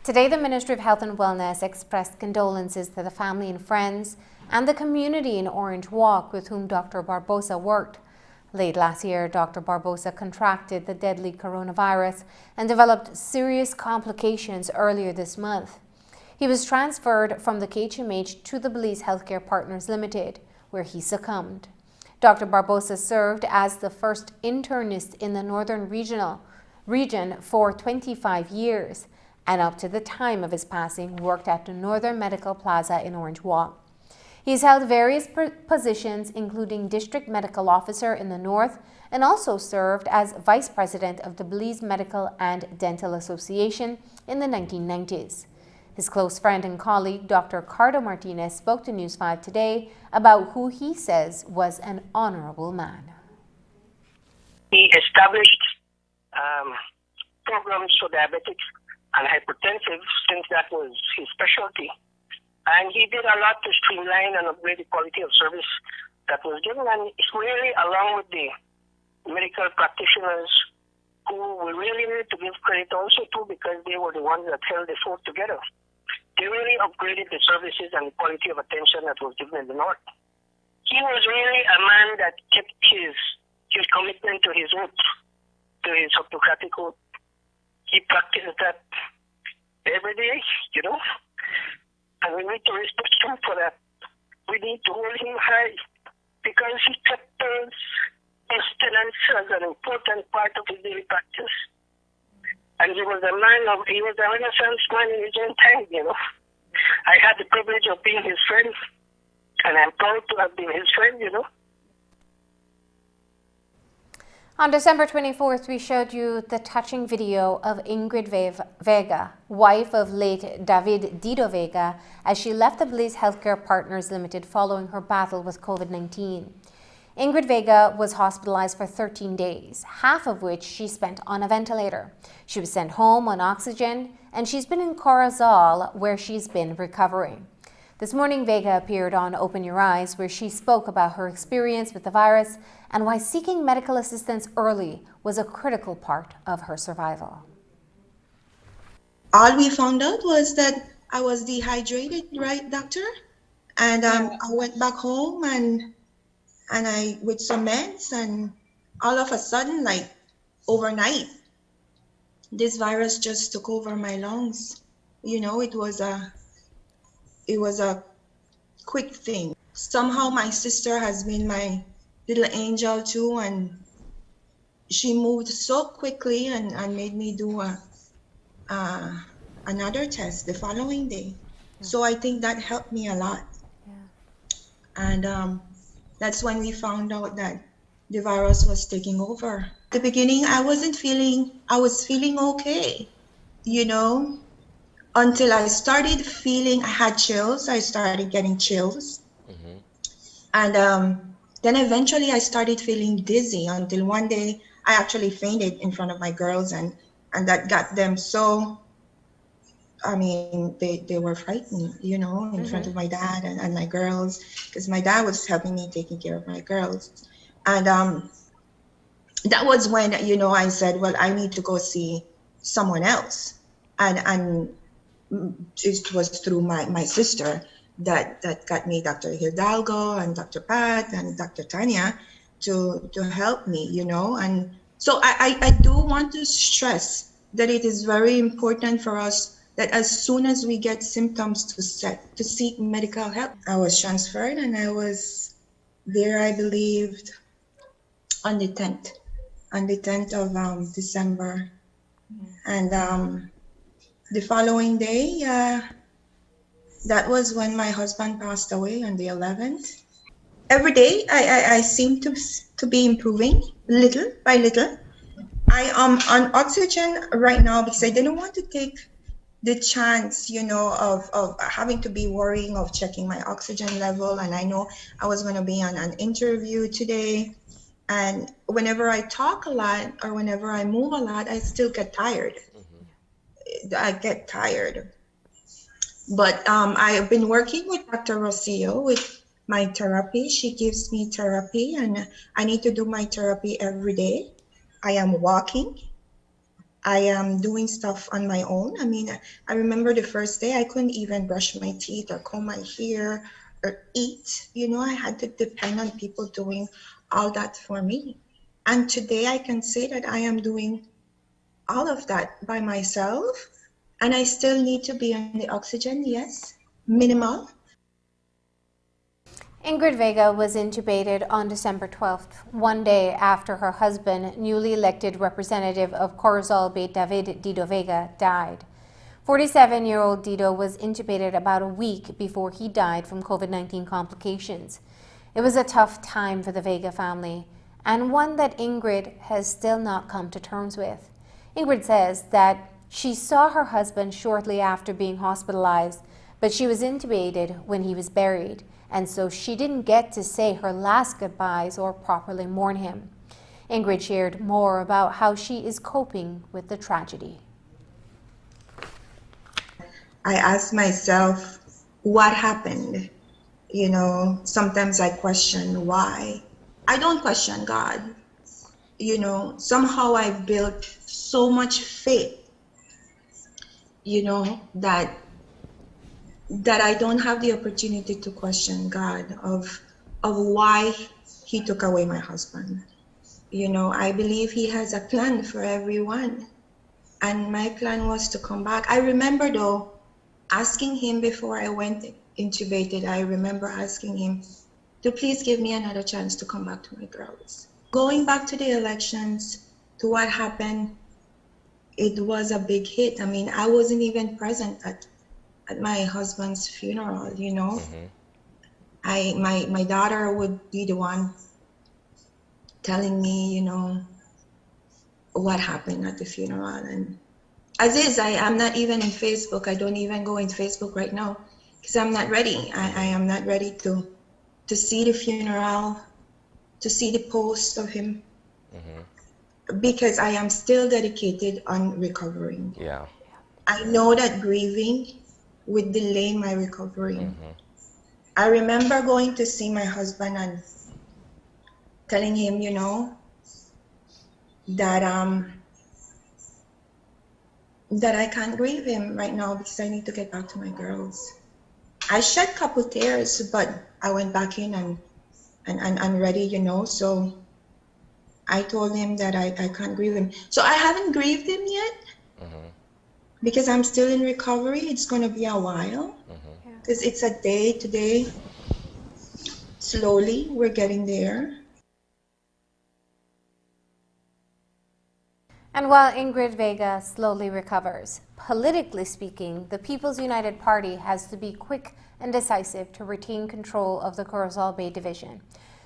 Today, the Ministry of Health and Wellness expressed condolences to the family and friends and the community in Orange Walk with whom Dr. Barbosa worked. Late last year, Dr. Barbosa contracted the deadly coronavirus and developed serious complications earlier this month. He was transferred from the KHMH to the Belize Healthcare Partners Limited, where he succumbed. Dr. Barbosa served as the first internist in the Northern region for 25 years, and up to the time of his passing, worked at the Northern Medical Plaza in Orange Walk. He's held various positions, including District Medical Officer in the North, and also served as Vice President of the Belize Medical and Dental Association in the 1990s. His close friend and colleague, Dr. Cardo Martinez, spoke to News 5 today about who he says was an honorable man. He established programs for diabetics and hypertensive, since that was his specialty. And he did a lot to streamline and upgrade the quality of service that was given. And it's really, along with the medical practitioners, who we really need to give credit also to, because they were the ones that held the fort together. They really upgraded the services and the quality of attention that was given in the North. He was really a man that kept his commitment to his oath, to his Hippocratic oath. He practiced that every day, you know, and we need to respect him for that. We need to hold him high, because he kept sustenance as an important part of his daily practice. And he was a Renaissance man in his own time, you know. I had the privilege of being his friend, and I'm proud to have been his friend, you know. On December 24th, we showed you the touching video of Ingrid Vega, wife of late David Dido Vega, as she left the Belize Healthcare Partners Limited following her battle with COVID-19. Ingrid Vega was hospitalized for 13 days, half of which she spent on a ventilator. She was sent home on oxygen, and she's been in Corozal, where she's been recovering. This morning, Vega appeared on Open Your Eyes, where she spoke about her experience with the virus and why seeking medical assistance early was a critical part of her survival. All we found out was that I was dehydrated, right, doctor? And I went back home and I with some meds, and all of a sudden, like overnight, this virus just took over my lungs. You know, it was a quick thing. Somehow my sister has been my little angel too, and she moved so quickly and made me do another test the following day. So I think that helped me a lot. And that's when we found out that the virus was taking over. At the beginning, I was feeling okay, you know, until I started feeling, I had chills. I started getting chills. And then eventually I started feeling dizzy, until one day I actually fainted in front of my girls, and that got them so, I mean, they were frightened, you know, in front of my dad and my girls, because my dad was helping me taking care of my girls. And that was when, you know, I said, well, I need to go see someone else. And it was through my sister that got me Dr. Hidalgo and Dr. Pat and Dr. Tanya to help me, you know. And so I do want to stress that it is very important for us that as soon as we get symptoms to seek medical help. I was transferred, and I was there, I believed, on the 10th of December. And the following day, that was when my husband passed away, on the 11th. Every day, I seem to be improving little by little. I am on oxygen right now because I didn't want to take the chance, you know, of having to be worrying of checking my oxygen level. And I know I was going to be on an interview today. And whenever I talk a lot or whenever I move a lot, I still get tired. I get tired. But I've been working with Dr. Rocio with my therapy. She gives me therapy, and I need to do my therapy every day. I am walking. I am doing stuff on my own. I mean, I remember the first day I couldn't even brush my teeth or comb my hair or eat. You know, I had to depend on people doing all that for me. And today I can say that I am doing all of that by myself. And I still need to be on the oxygen, yes, minimal. Ingrid Vega was intubated on December 12th, one day after her husband, newly elected representative of Corozal Bay, David Dido Vega, died. 47-year-old Dido was intubated about a week before he died from COVID-19 complications. It was a tough time for the Vega family, and one that Ingrid has still not come to terms with. Ingrid says that she saw her husband shortly after being hospitalized, but she was intubated when he was buried, and so she didn't get to say her last goodbyes or properly mourn him. Ingrid shared more about how she is coping with the tragedy. I ask myself, what happened? You know, sometimes I question why. I don't question God. You know, somehow I've built so much faith, you know, that I don't have the opportunity to question God of why he took away my husband. You know, I believe he has a plan for everyone. And my plan was to come back. I remember though, asking him before I went intubated, I remember asking him to please give me another chance to come back to my girls. Going back to the elections, to what happened, it was a big hit. I mean, I wasn't even present at my husband's funeral, you know. My daughter would be the one telling me, you know, what happened at the funeral. And as is, I'm not even in Facebook. I don't even go in Facebook right now because I'm not ready. I am not ready to see the funeral, to see the post of him, because I am still dedicated on recovering. Yeah. I know that grieving would delay my recovery. I remember going to see my husband and telling him, you know, that I can't grieve him right now because I need to get back to my girls. I shed a couple tears, but I went back in and I'm ready, you know. So I told him that I can't grieve him. So I haven't grieved him yet because I'm still in recovery. It's going to be a while because it's a day to day. Slowly, we're getting there. And while Ingrid Vega slowly recovers, politically speaking, the People's United Party has to be quick and decisive to retain control of the Corozal Bay division.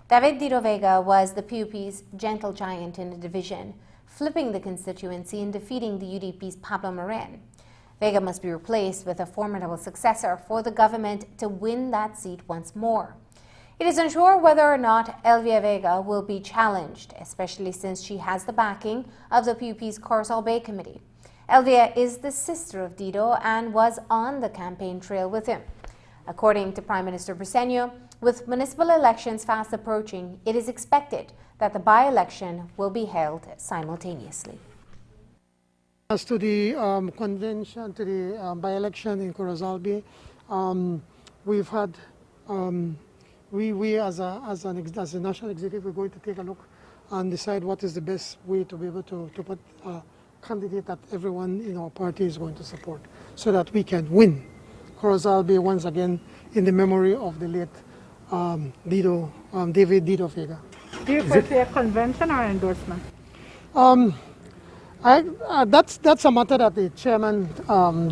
David Dido Vega was the PUP's gentle giant in the division, flipping the constituency and defeating the UDP's Pablo Moren. Vega must be replaced with a formidable successor for the government to win that seat once more. It is unsure whether or not Elvia Vega will be challenged, especially since she has the backing of the PUP's Corozal Bay Committee. Elvia is the sister of Dido and was on the campaign trail with him. According to Prime Minister Briceño, with municipal elections fast approaching, it is expected that the by-election will be held simultaneously. As to the convention, to the by-election in Corozal Bay, we've had, we as a national executive, we're going to take a look and decide what is the best way to be able to put a candidate that everyone in our party is going to support so that we can win Corozal Bay once again in the memory of the late David Dido Vega. Do you foresee a convention or endorsement? That's a matter that the chairman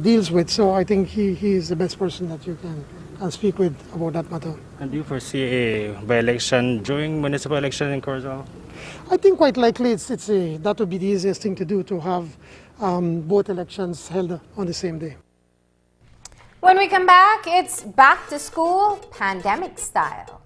deals with, so I think he is the best person that you can speak with about that matter. And do you foresee a by-election during municipal election in Corozal? I think quite likely that would be the easiest thing to do, to have both elections held on the same day. When we come back, it's back to school, pandemic style.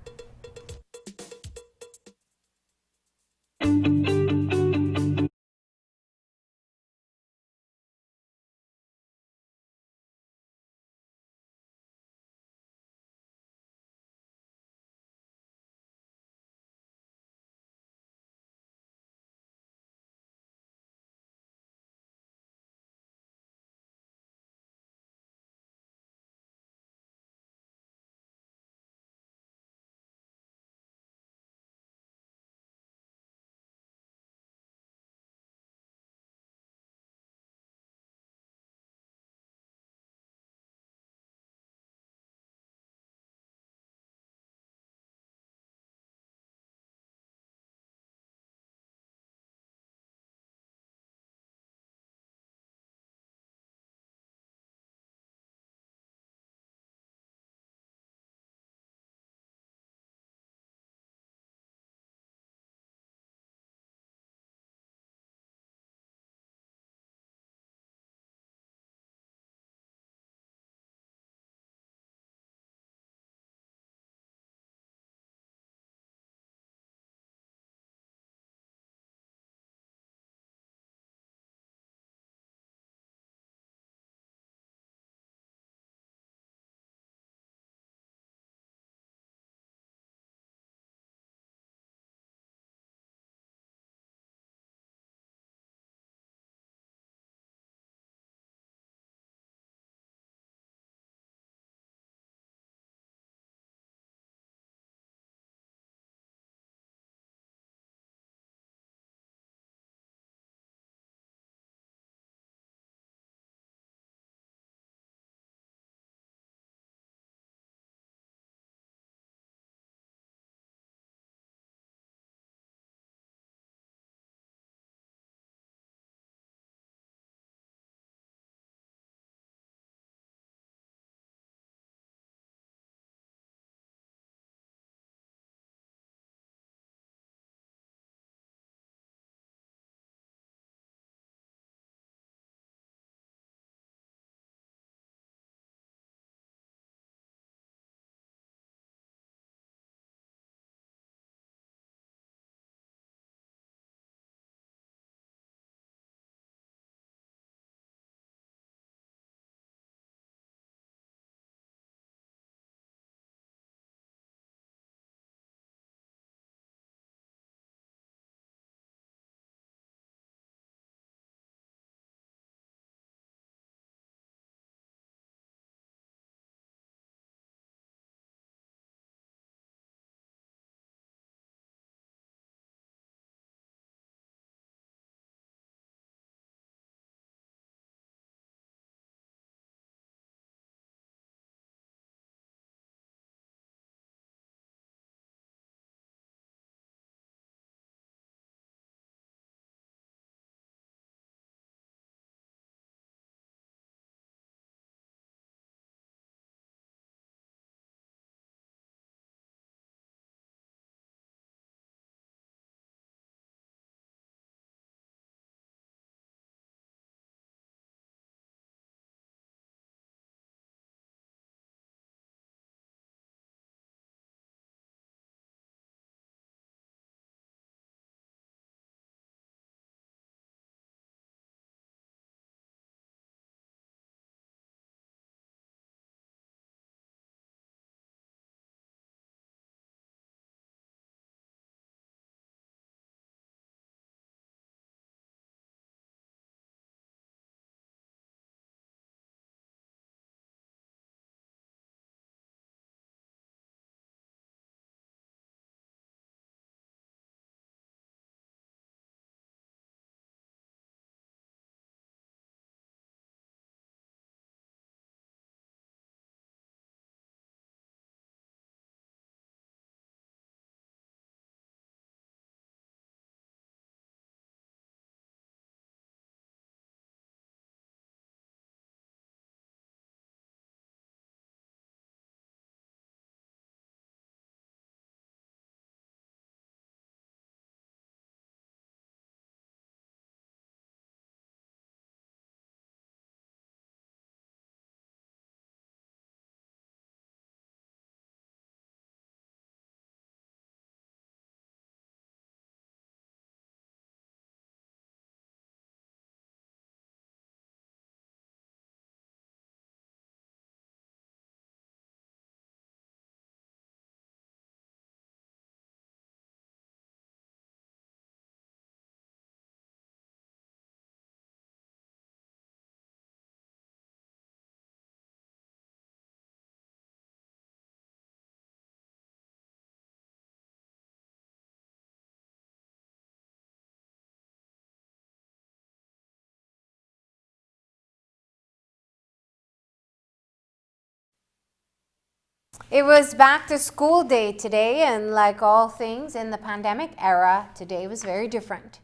It was back to school day today, and like all things in the pandemic era, today was very different.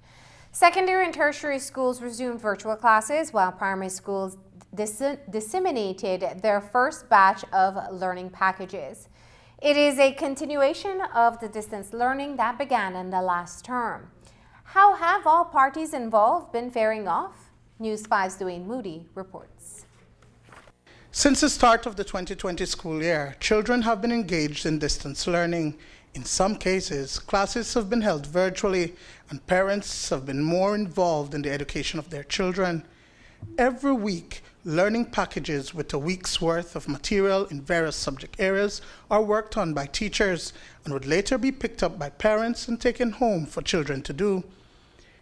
Secondary and tertiary schools resumed virtual classes, while primary schools disseminated their first batch of learning packages. It is a continuation of the distance learning that began in the last term. How have all parties involved been faring off? News 5's Dwayne Moody reports. Since the start of the 2020 school year, children have been engaged in distance learning. In some cases, classes have been held virtually, and parents have been more involved in the education of their children. Every week, learning packages with a week's worth of material in various subject areas are worked on by teachers and would later be picked up by parents and taken home for children to do.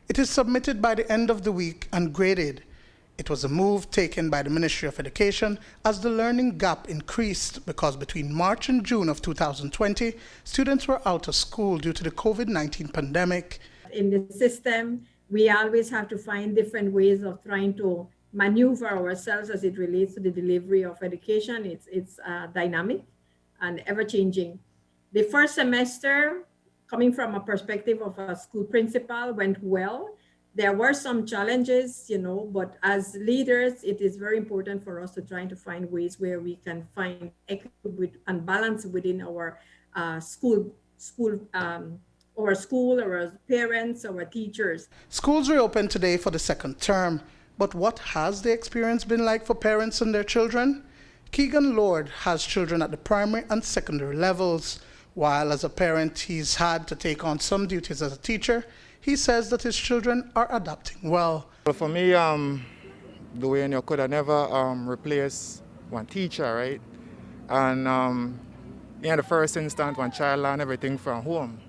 It is submitted by the end of the week and graded. It was a move taken by the Ministry of Education as the learning gap increased because between March and June of 2020, students were out of school due to the COVID-19 pandemic. In the system, we always have to find different ways of trying to maneuver ourselves as it relates to the delivery of education. It's dynamic and ever-changing. The first semester, coming from a perspective of a school principal, went well. There were some challenges, but as leaders, it is very important for us to try to find ways where we can find equity and balance within our school, our parents, our teachers. Schools reopened today for the second term, but what has the experience been like for parents and their children? Keegan Lord has children at the primary and secondary levels. While as a parent, he's had to take on some duties as a teacher, he says that his children are adapting well. For me, Dwayne, you could have never replace one teacher, right? And in the first instance, one child learned everything from home.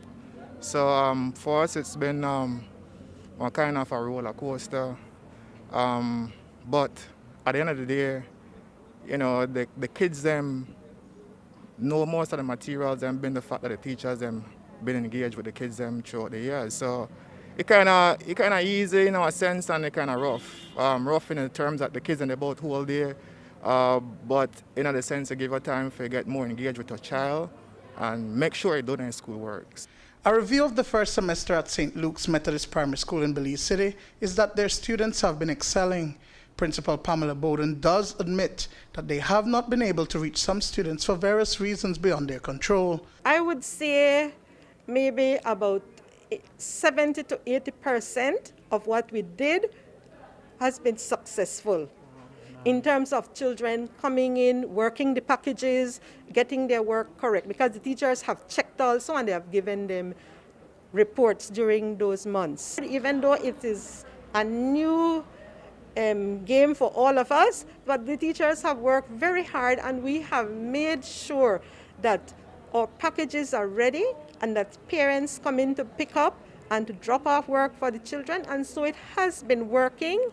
So for us, it's been one kind of a roller coaster. But at the end of the day, the kids them know most of the materials and been the fact that the teachers them been engaged with the kids them throughout the years. So it kind of easy in a sense, and it kind of rough. Rough in the terms that the kids in the boat whole day, but in the sense to give her time to get more engaged with her child and make sure it does their school works. A review of the first semester at St. Luke's Methodist Primary School in Belize City is that their students have been excelling. Principal Pamela Bowden does admit that they have not been able to reach some students for various reasons beyond their control. I would say maybe about 70 to 80% of what we did has been successful in terms of children coming in, working the packages, getting their work correct, because the teachers have checked also and they have given them reports during those months. Even though it is a new game for all of us, but the teachers have worked very hard and we have made sure that our packages are ready and that parents come in to pick up and to drop off work for the children, and so it has been working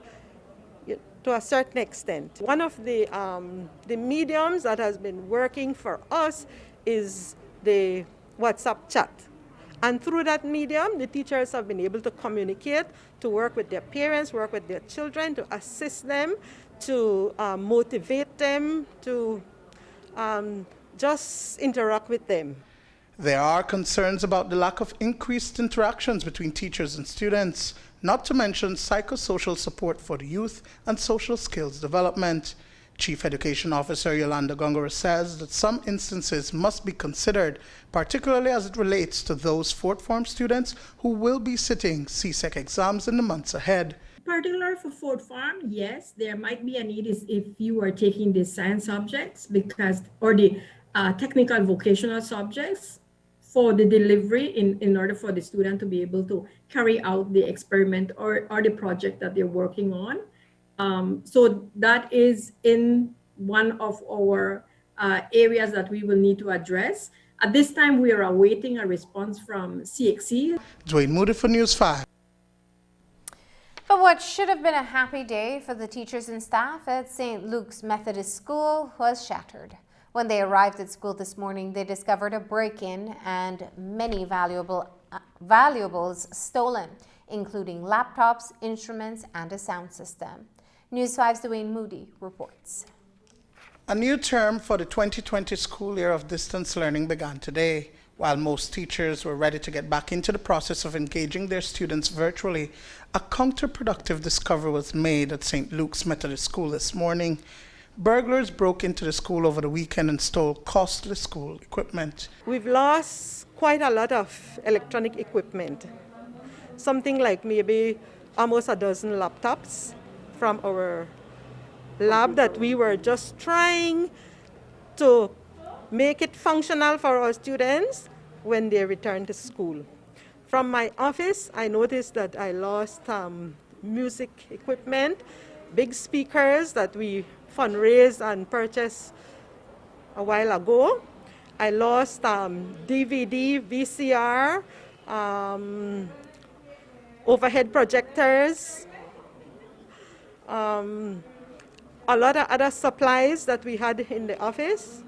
to a certain extent. One of the mediums that has been working for us is the WhatsApp chat. And through that medium, the teachers have been able to communicate, to work with their parents, work with their children, to assist them, to motivate them, to just interact with them. There are concerns about the lack of increased interactions between teachers and students, not to mention psychosocial support for the youth and social skills development. Chief Education Officer Yolanda Gongora says that some instances must be considered, particularly as it relates to those fourth form students who will be sitting CSEC exams in the months ahead. Particular for fourth form, yes, there might be a need if you are taking the science subjects or the technical vocational subjects for the delivery in order for the student to be able to carry out the experiment or the project that they're working on. So that is in one of our areas that we will need to address. At this time, we are awaiting a response from CXC. Dwayne Moody for News 5. But what should have been a happy day for the teachers and staff at St. Luke's Methodist School was shattered. When they arrived at school this morning, they discovered a break-in and many valuables stolen, including laptops, instruments, and a sound system. News 5's Dwayne Moody reports. A new term for the 2020 school year of distance learning began today. While most teachers were ready to get back into the process of engaging their students virtually, a counterproductive discovery was made at St. Luke's Methodist School this morning. Burglars broke into the school over the weekend and stole costly school equipment. We've lost quite a lot of electronic equipment. Something like maybe almost a dozen laptops from our lab that we were just trying to make it functional for our students when they return to school. From my office, I noticed that I lost music equipment, big speakers that we fundraised and purchased a while ago. I lost DVD, VCR, overhead projectors, a lot of other supplies that we had in the office.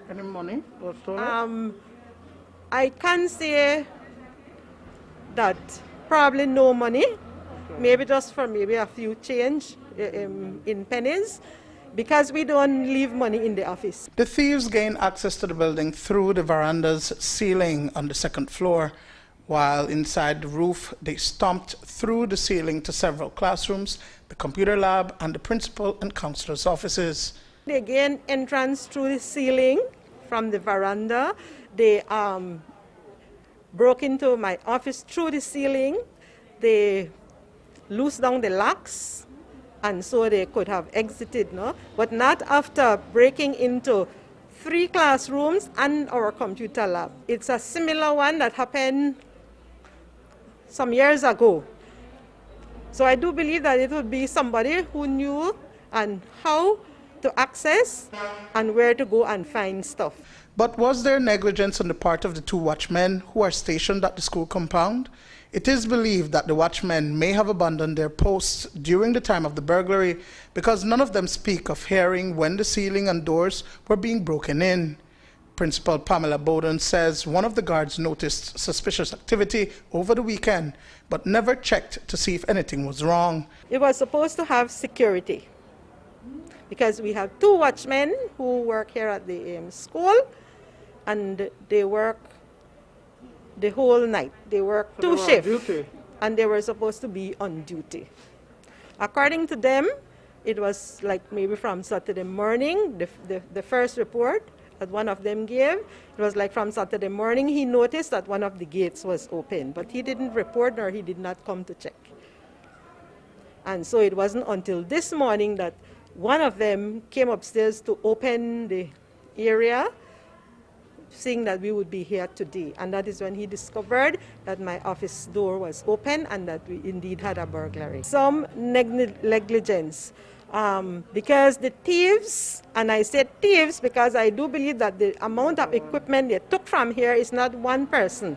Any money or stolen? I can say that probably no money, maybe just for maybe a few change in pennies, because we don't leave money in the office. The thieves gained access to the building through the veranda's ceiling on the second floor. While inside the roof, they stomped through the ceiling to several classrooms, the computer lab, and the principal and counselor's offices. They gained entrance through the ceiling from the veranda. They broke into my office through the ceiling. They loosed down the locks, and so they could have exited, no? But not after breaking into 3 classrooms and our computer lab. It's a similar one that happened some years ago. So I do believe that it would be somebody who knew and how to access and where to go and find stuff. But was there negligence on the part of the 2 watchmen who are stationed at the school compound? It is believed that the watchmen may have abandoned their posts during the time of the burglary because none of them speak of hearing when the ceiling and doors were being broken in. Principal Pamela Bowden says one of the guards noticed suspicious activity over the weekend, but never checked to see if anything was wrong. It was supposed to have security because we have 2 watchmen who work here at the school, and they work the whole night. They work 2 shifts, and they were supposed to be on duty. According to them, it was like maybe from Saturday morning, the first report that one of them gave, it was like from Saturday morning he noticed that one of the gates was open, but he didn't report nor he did not come to check. And so it wasn't until this morning that one of them came upstairs to open the area, seeing that we would be here today. And that is when he discovered that my office door was open and that we indeed had a burglary. Some negligence. Because the thieves, and I said thieves because I do believe that the amount of equipment they took from here is not one person.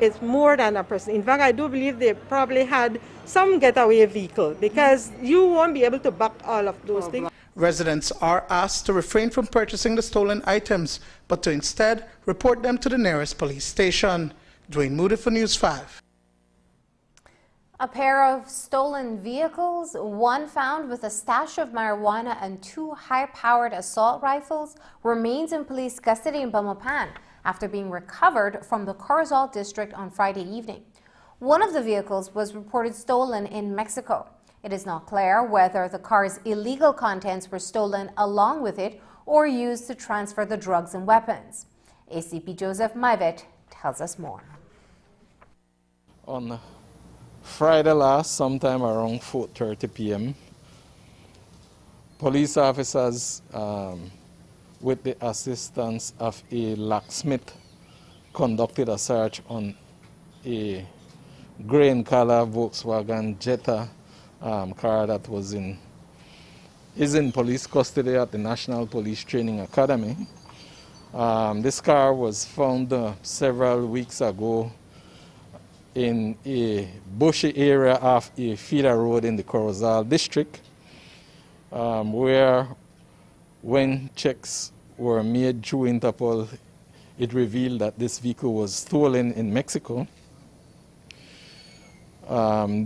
It's more than a person. In fact, I do believe they probably had some getaway vehicle because you won't be able to back all of those things. Residents are asked to refrain from purchasing the stolen items, but to instead report them to the nearest police station. Dwayne Moody for News 5. A pair of stolen vehicles, one found with a stash of marijuana and 2 high-powered assault rifles, remains in police custody in Belmopan after being recovered from the Corozal district on Friday evening. One of the vehicles was reported stolen in Mexico. It is not clear whether the car's illegal contents were stolen along with it or used to transfer the drugs and weapons. ACP Joseph Maivet tells us more. On Friday last, sometime around 4:30 p.m., police officers, with the assistance of a locksmith, conducted a search on a green-color Volkswagen Jetta car that is in police custody at the National Police Training Academy. This car was found several weeks ago in a bushy area of a feeder road in the Corozal district, where when checks were made through Interpol, it revealed that this vehicle was stolen in Mexico.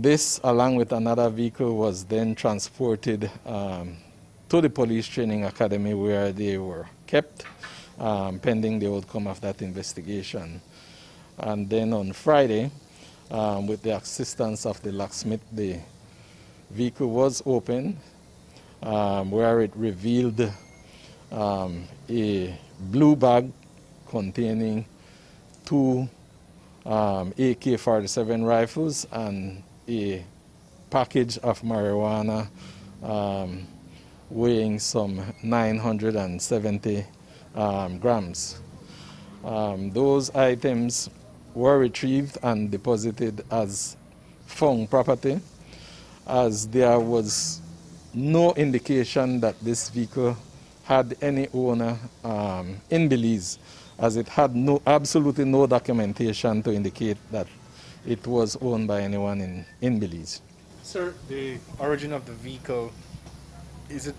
This, along with another vehicle, was then transported to the police training academy where they were kept pending the outcome of that investigation. And then on Friday, with the assistance of the locksmith, the vehicle was opened where it revealed a blue bag containing 2 AK-47 rifles and a package of marijuana weighing some 970 grams. Those items were retrieved and deposited as found property, as there was no indication that this vehicle had any owner in Belize, as it had absolutely no documentation to indicate that it was owned by anyone in Belize. Sir, the origin of the vehicle, is it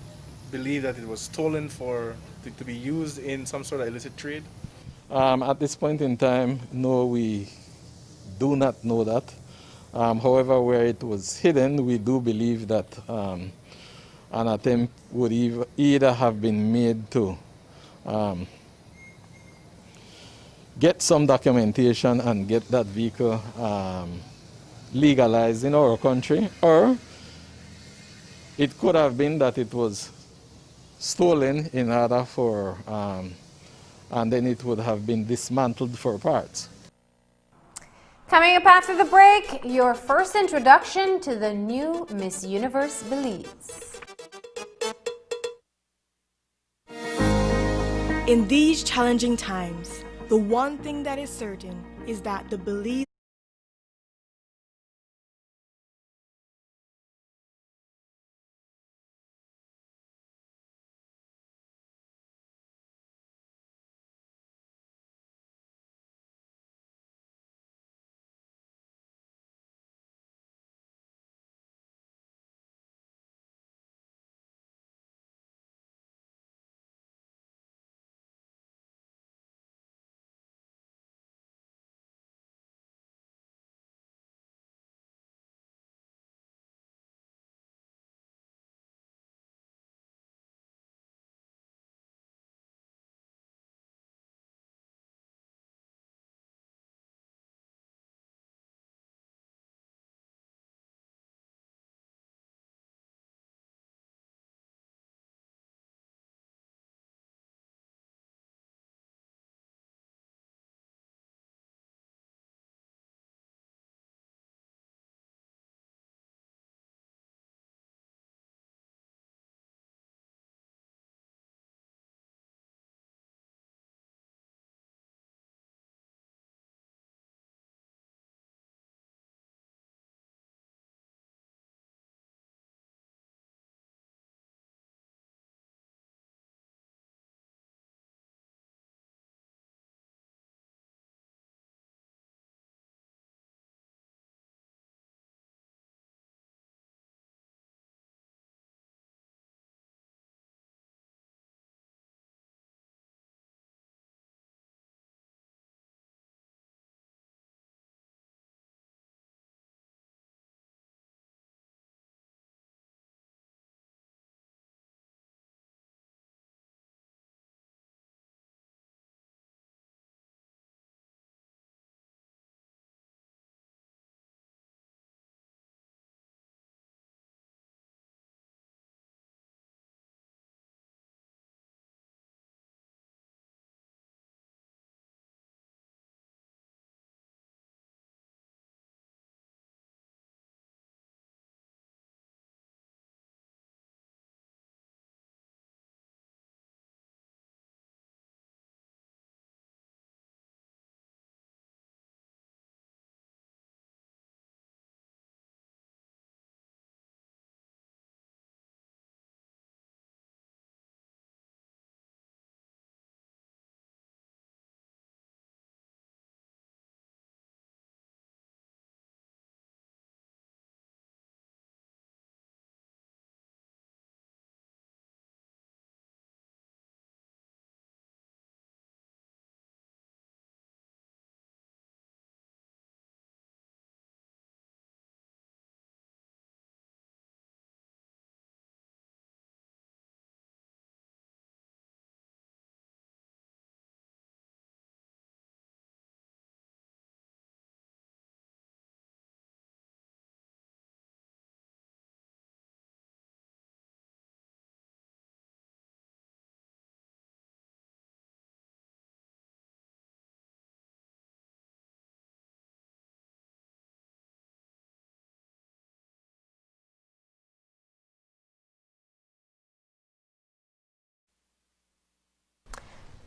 believed that it was stolen to be used in some sort of illicit trade? At this point in time, no, we do not know that. However, where it was hidden, we do believe that an attempt would either have been made to get some documentation and get that vehicle legalized in our country, or it could have been that it was stolen in order for, and then it would have been dismantled for parts. Coming up after the break, your first introduction to the new Miss Universe Belize. In these challenging times, the one thing that is certain is that the Belize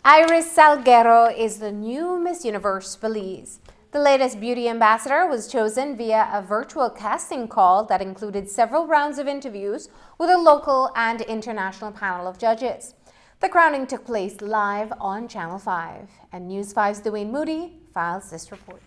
Iris Salguero is the new Miss Universe Belize. The latest beauty ambassador was chosen via a virtual casting call that included several rounds of interviews with a local and international panel of judges. The crowning took place live on Channel 5, and News 5's Dwayne Moody files this report.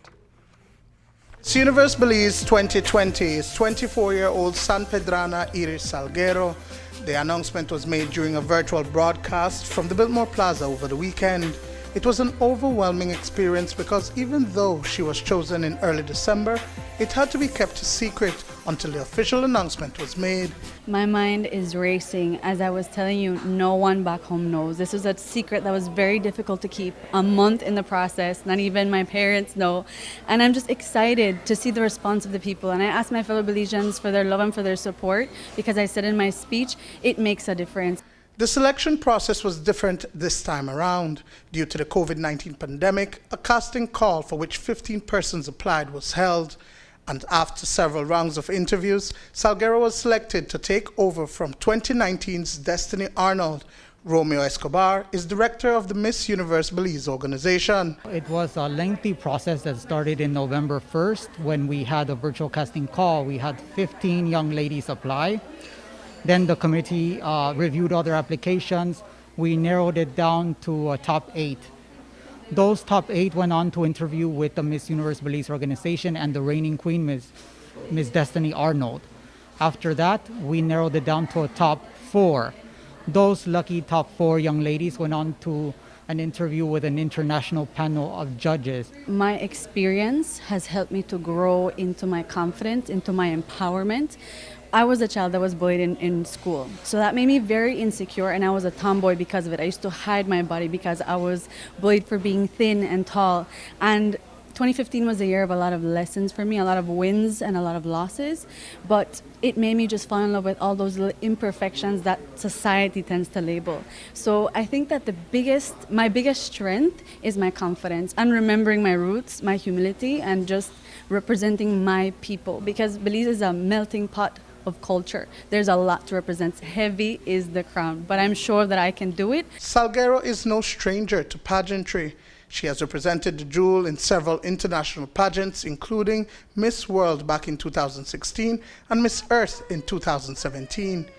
Miss Universe Belize 2020 is 24-year-old San Pedrana Iris Salguero. The announcement was made during a virtual broadcast from the Biltmore Plaza over the weekend. It was an overwhelming experience because even though she was chosen in early December, it had to be kept a secret until the official announcement was made. My mind is racing. As I was telling you, no one back home knows. This was a secret that was very difficult to keep. A month in the process, not even my parents know. And I'm just excited to see the response of the people. And I ask my fellow Belizeans for their love and for their support because I said in my speech, it makes a difference. The selection process was different this time around. Due to the COVID-19 pandemic, a casting call for which 15 persons applied was held. And after several rounds of interviews, Salguero was selected to take over from 2019's Destiny Arnold. Romeo Escobar is director of the Miss Universe Belize organization. It was a lengthy process that started in November 1st when we had a virtual casting call. We had 15 young ladies apply. Then the committee reviewed other applications. We narrowed it down to a top 8. Those top 8 went on to interview with the Miss Universe Belize organization and the reigning queen, Miss Destiny Arnold. After that, we narrowed it down to a top 4. Those lucky top 4 young ladies went on to an interview with an international panel of judges. My experience has helped me to grow into my confidence, into my empowerment. I was a child that was bullied in school. So that made me very insecure, and I was a tomboy because of it. I used to hide my body because I was bullied for being thin and tall. And 2015 was a year of a lot of lessons for me, a lot of wins and a lot of losses. But it made me just fall in love with all those little imperfections that society tends to label. So I think that my biggest strength is my confidence and remembering my roots, my humility, and just representing my people. Because Belize is a melting pot of culture. There's a lot to represent. Heavy is the crown, but I'm sure that I can do it. Salguero is no stranger to pageantry. She has represented the jewel in several international pageants, including Miss World back in 2016 and Miss Earth in 2017.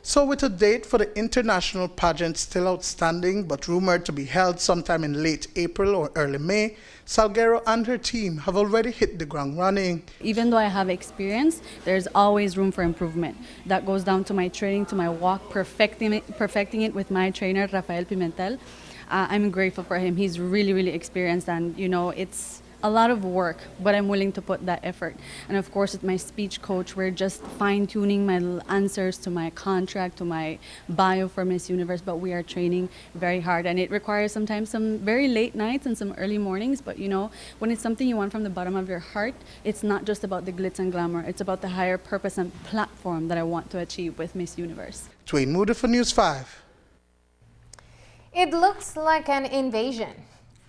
So with a date for the international pageant still outstanding but rumored to be held sometime in late April or early May, Salguero and her team have already hit the ground running. Even though I have experience, there's always room for improvement. That goes down to my training, to my walk, perfecting it with my trainer, Rafael Pimentel. I'm grateful for him. He's really, really experienced, and you know, it's a lot of work, but I'm willing to put that effort. And of course, with my speech coach, we're just fine-tuning my little answers to my contract, to my bio for Miss Universe, but we are training very hard. And it requires sometimes some very late nights and some early mornings, but you know, when it's something you want from the bottom of your heart, it's not just about the glitz and glamour, it's about the higher purpose and platform that I want to achieve with Miss Universe. Dwayne Moody for News 5. It looks like an invasion.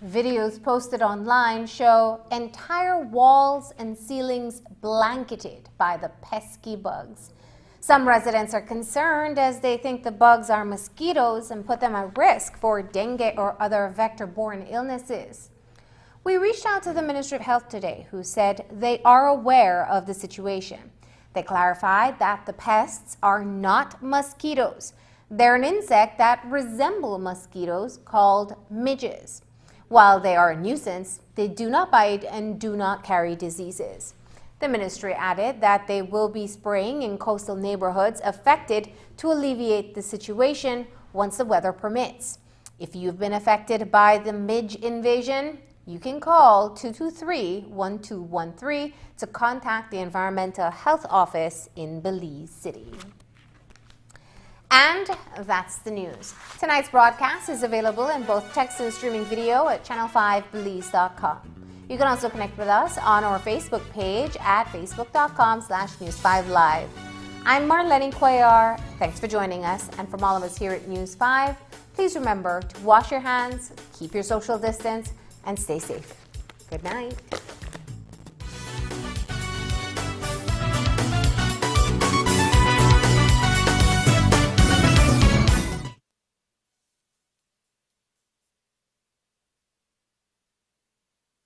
Videos posted online show entire walls and ceilings blanketed by the pesky bugs. Some residents are concerned as they think the bugs are mosquitoes and put them at risk for dengue or other vector-borne illnesses. We reached out to the Ministry of Health today, who said they are aware of the situation. They clarified that the pests are not mosquitoes. They're an insect that resemble mosquitoes called midges. While they are a nuisance, they do not bite and do not carry diseases. The ministry added that they will be spraying in coastal neighborhoods affected to alleviate the situation once the weather permits. If you've been affected by the midge invasion, you can call 223-1213 to contact the Environmental Health Office in Belize City. And that's the news. Tonight's broadcast is available in both text and streaming video at channel5belize.com. You can also connect with us on our Facebook page at facebook.com/News5Live. I'm Marlene Cuellar. Thanks for joining us. And from all of us here at News 5, please remember to wash your hands, keep your social distance, and stay safe. Good night.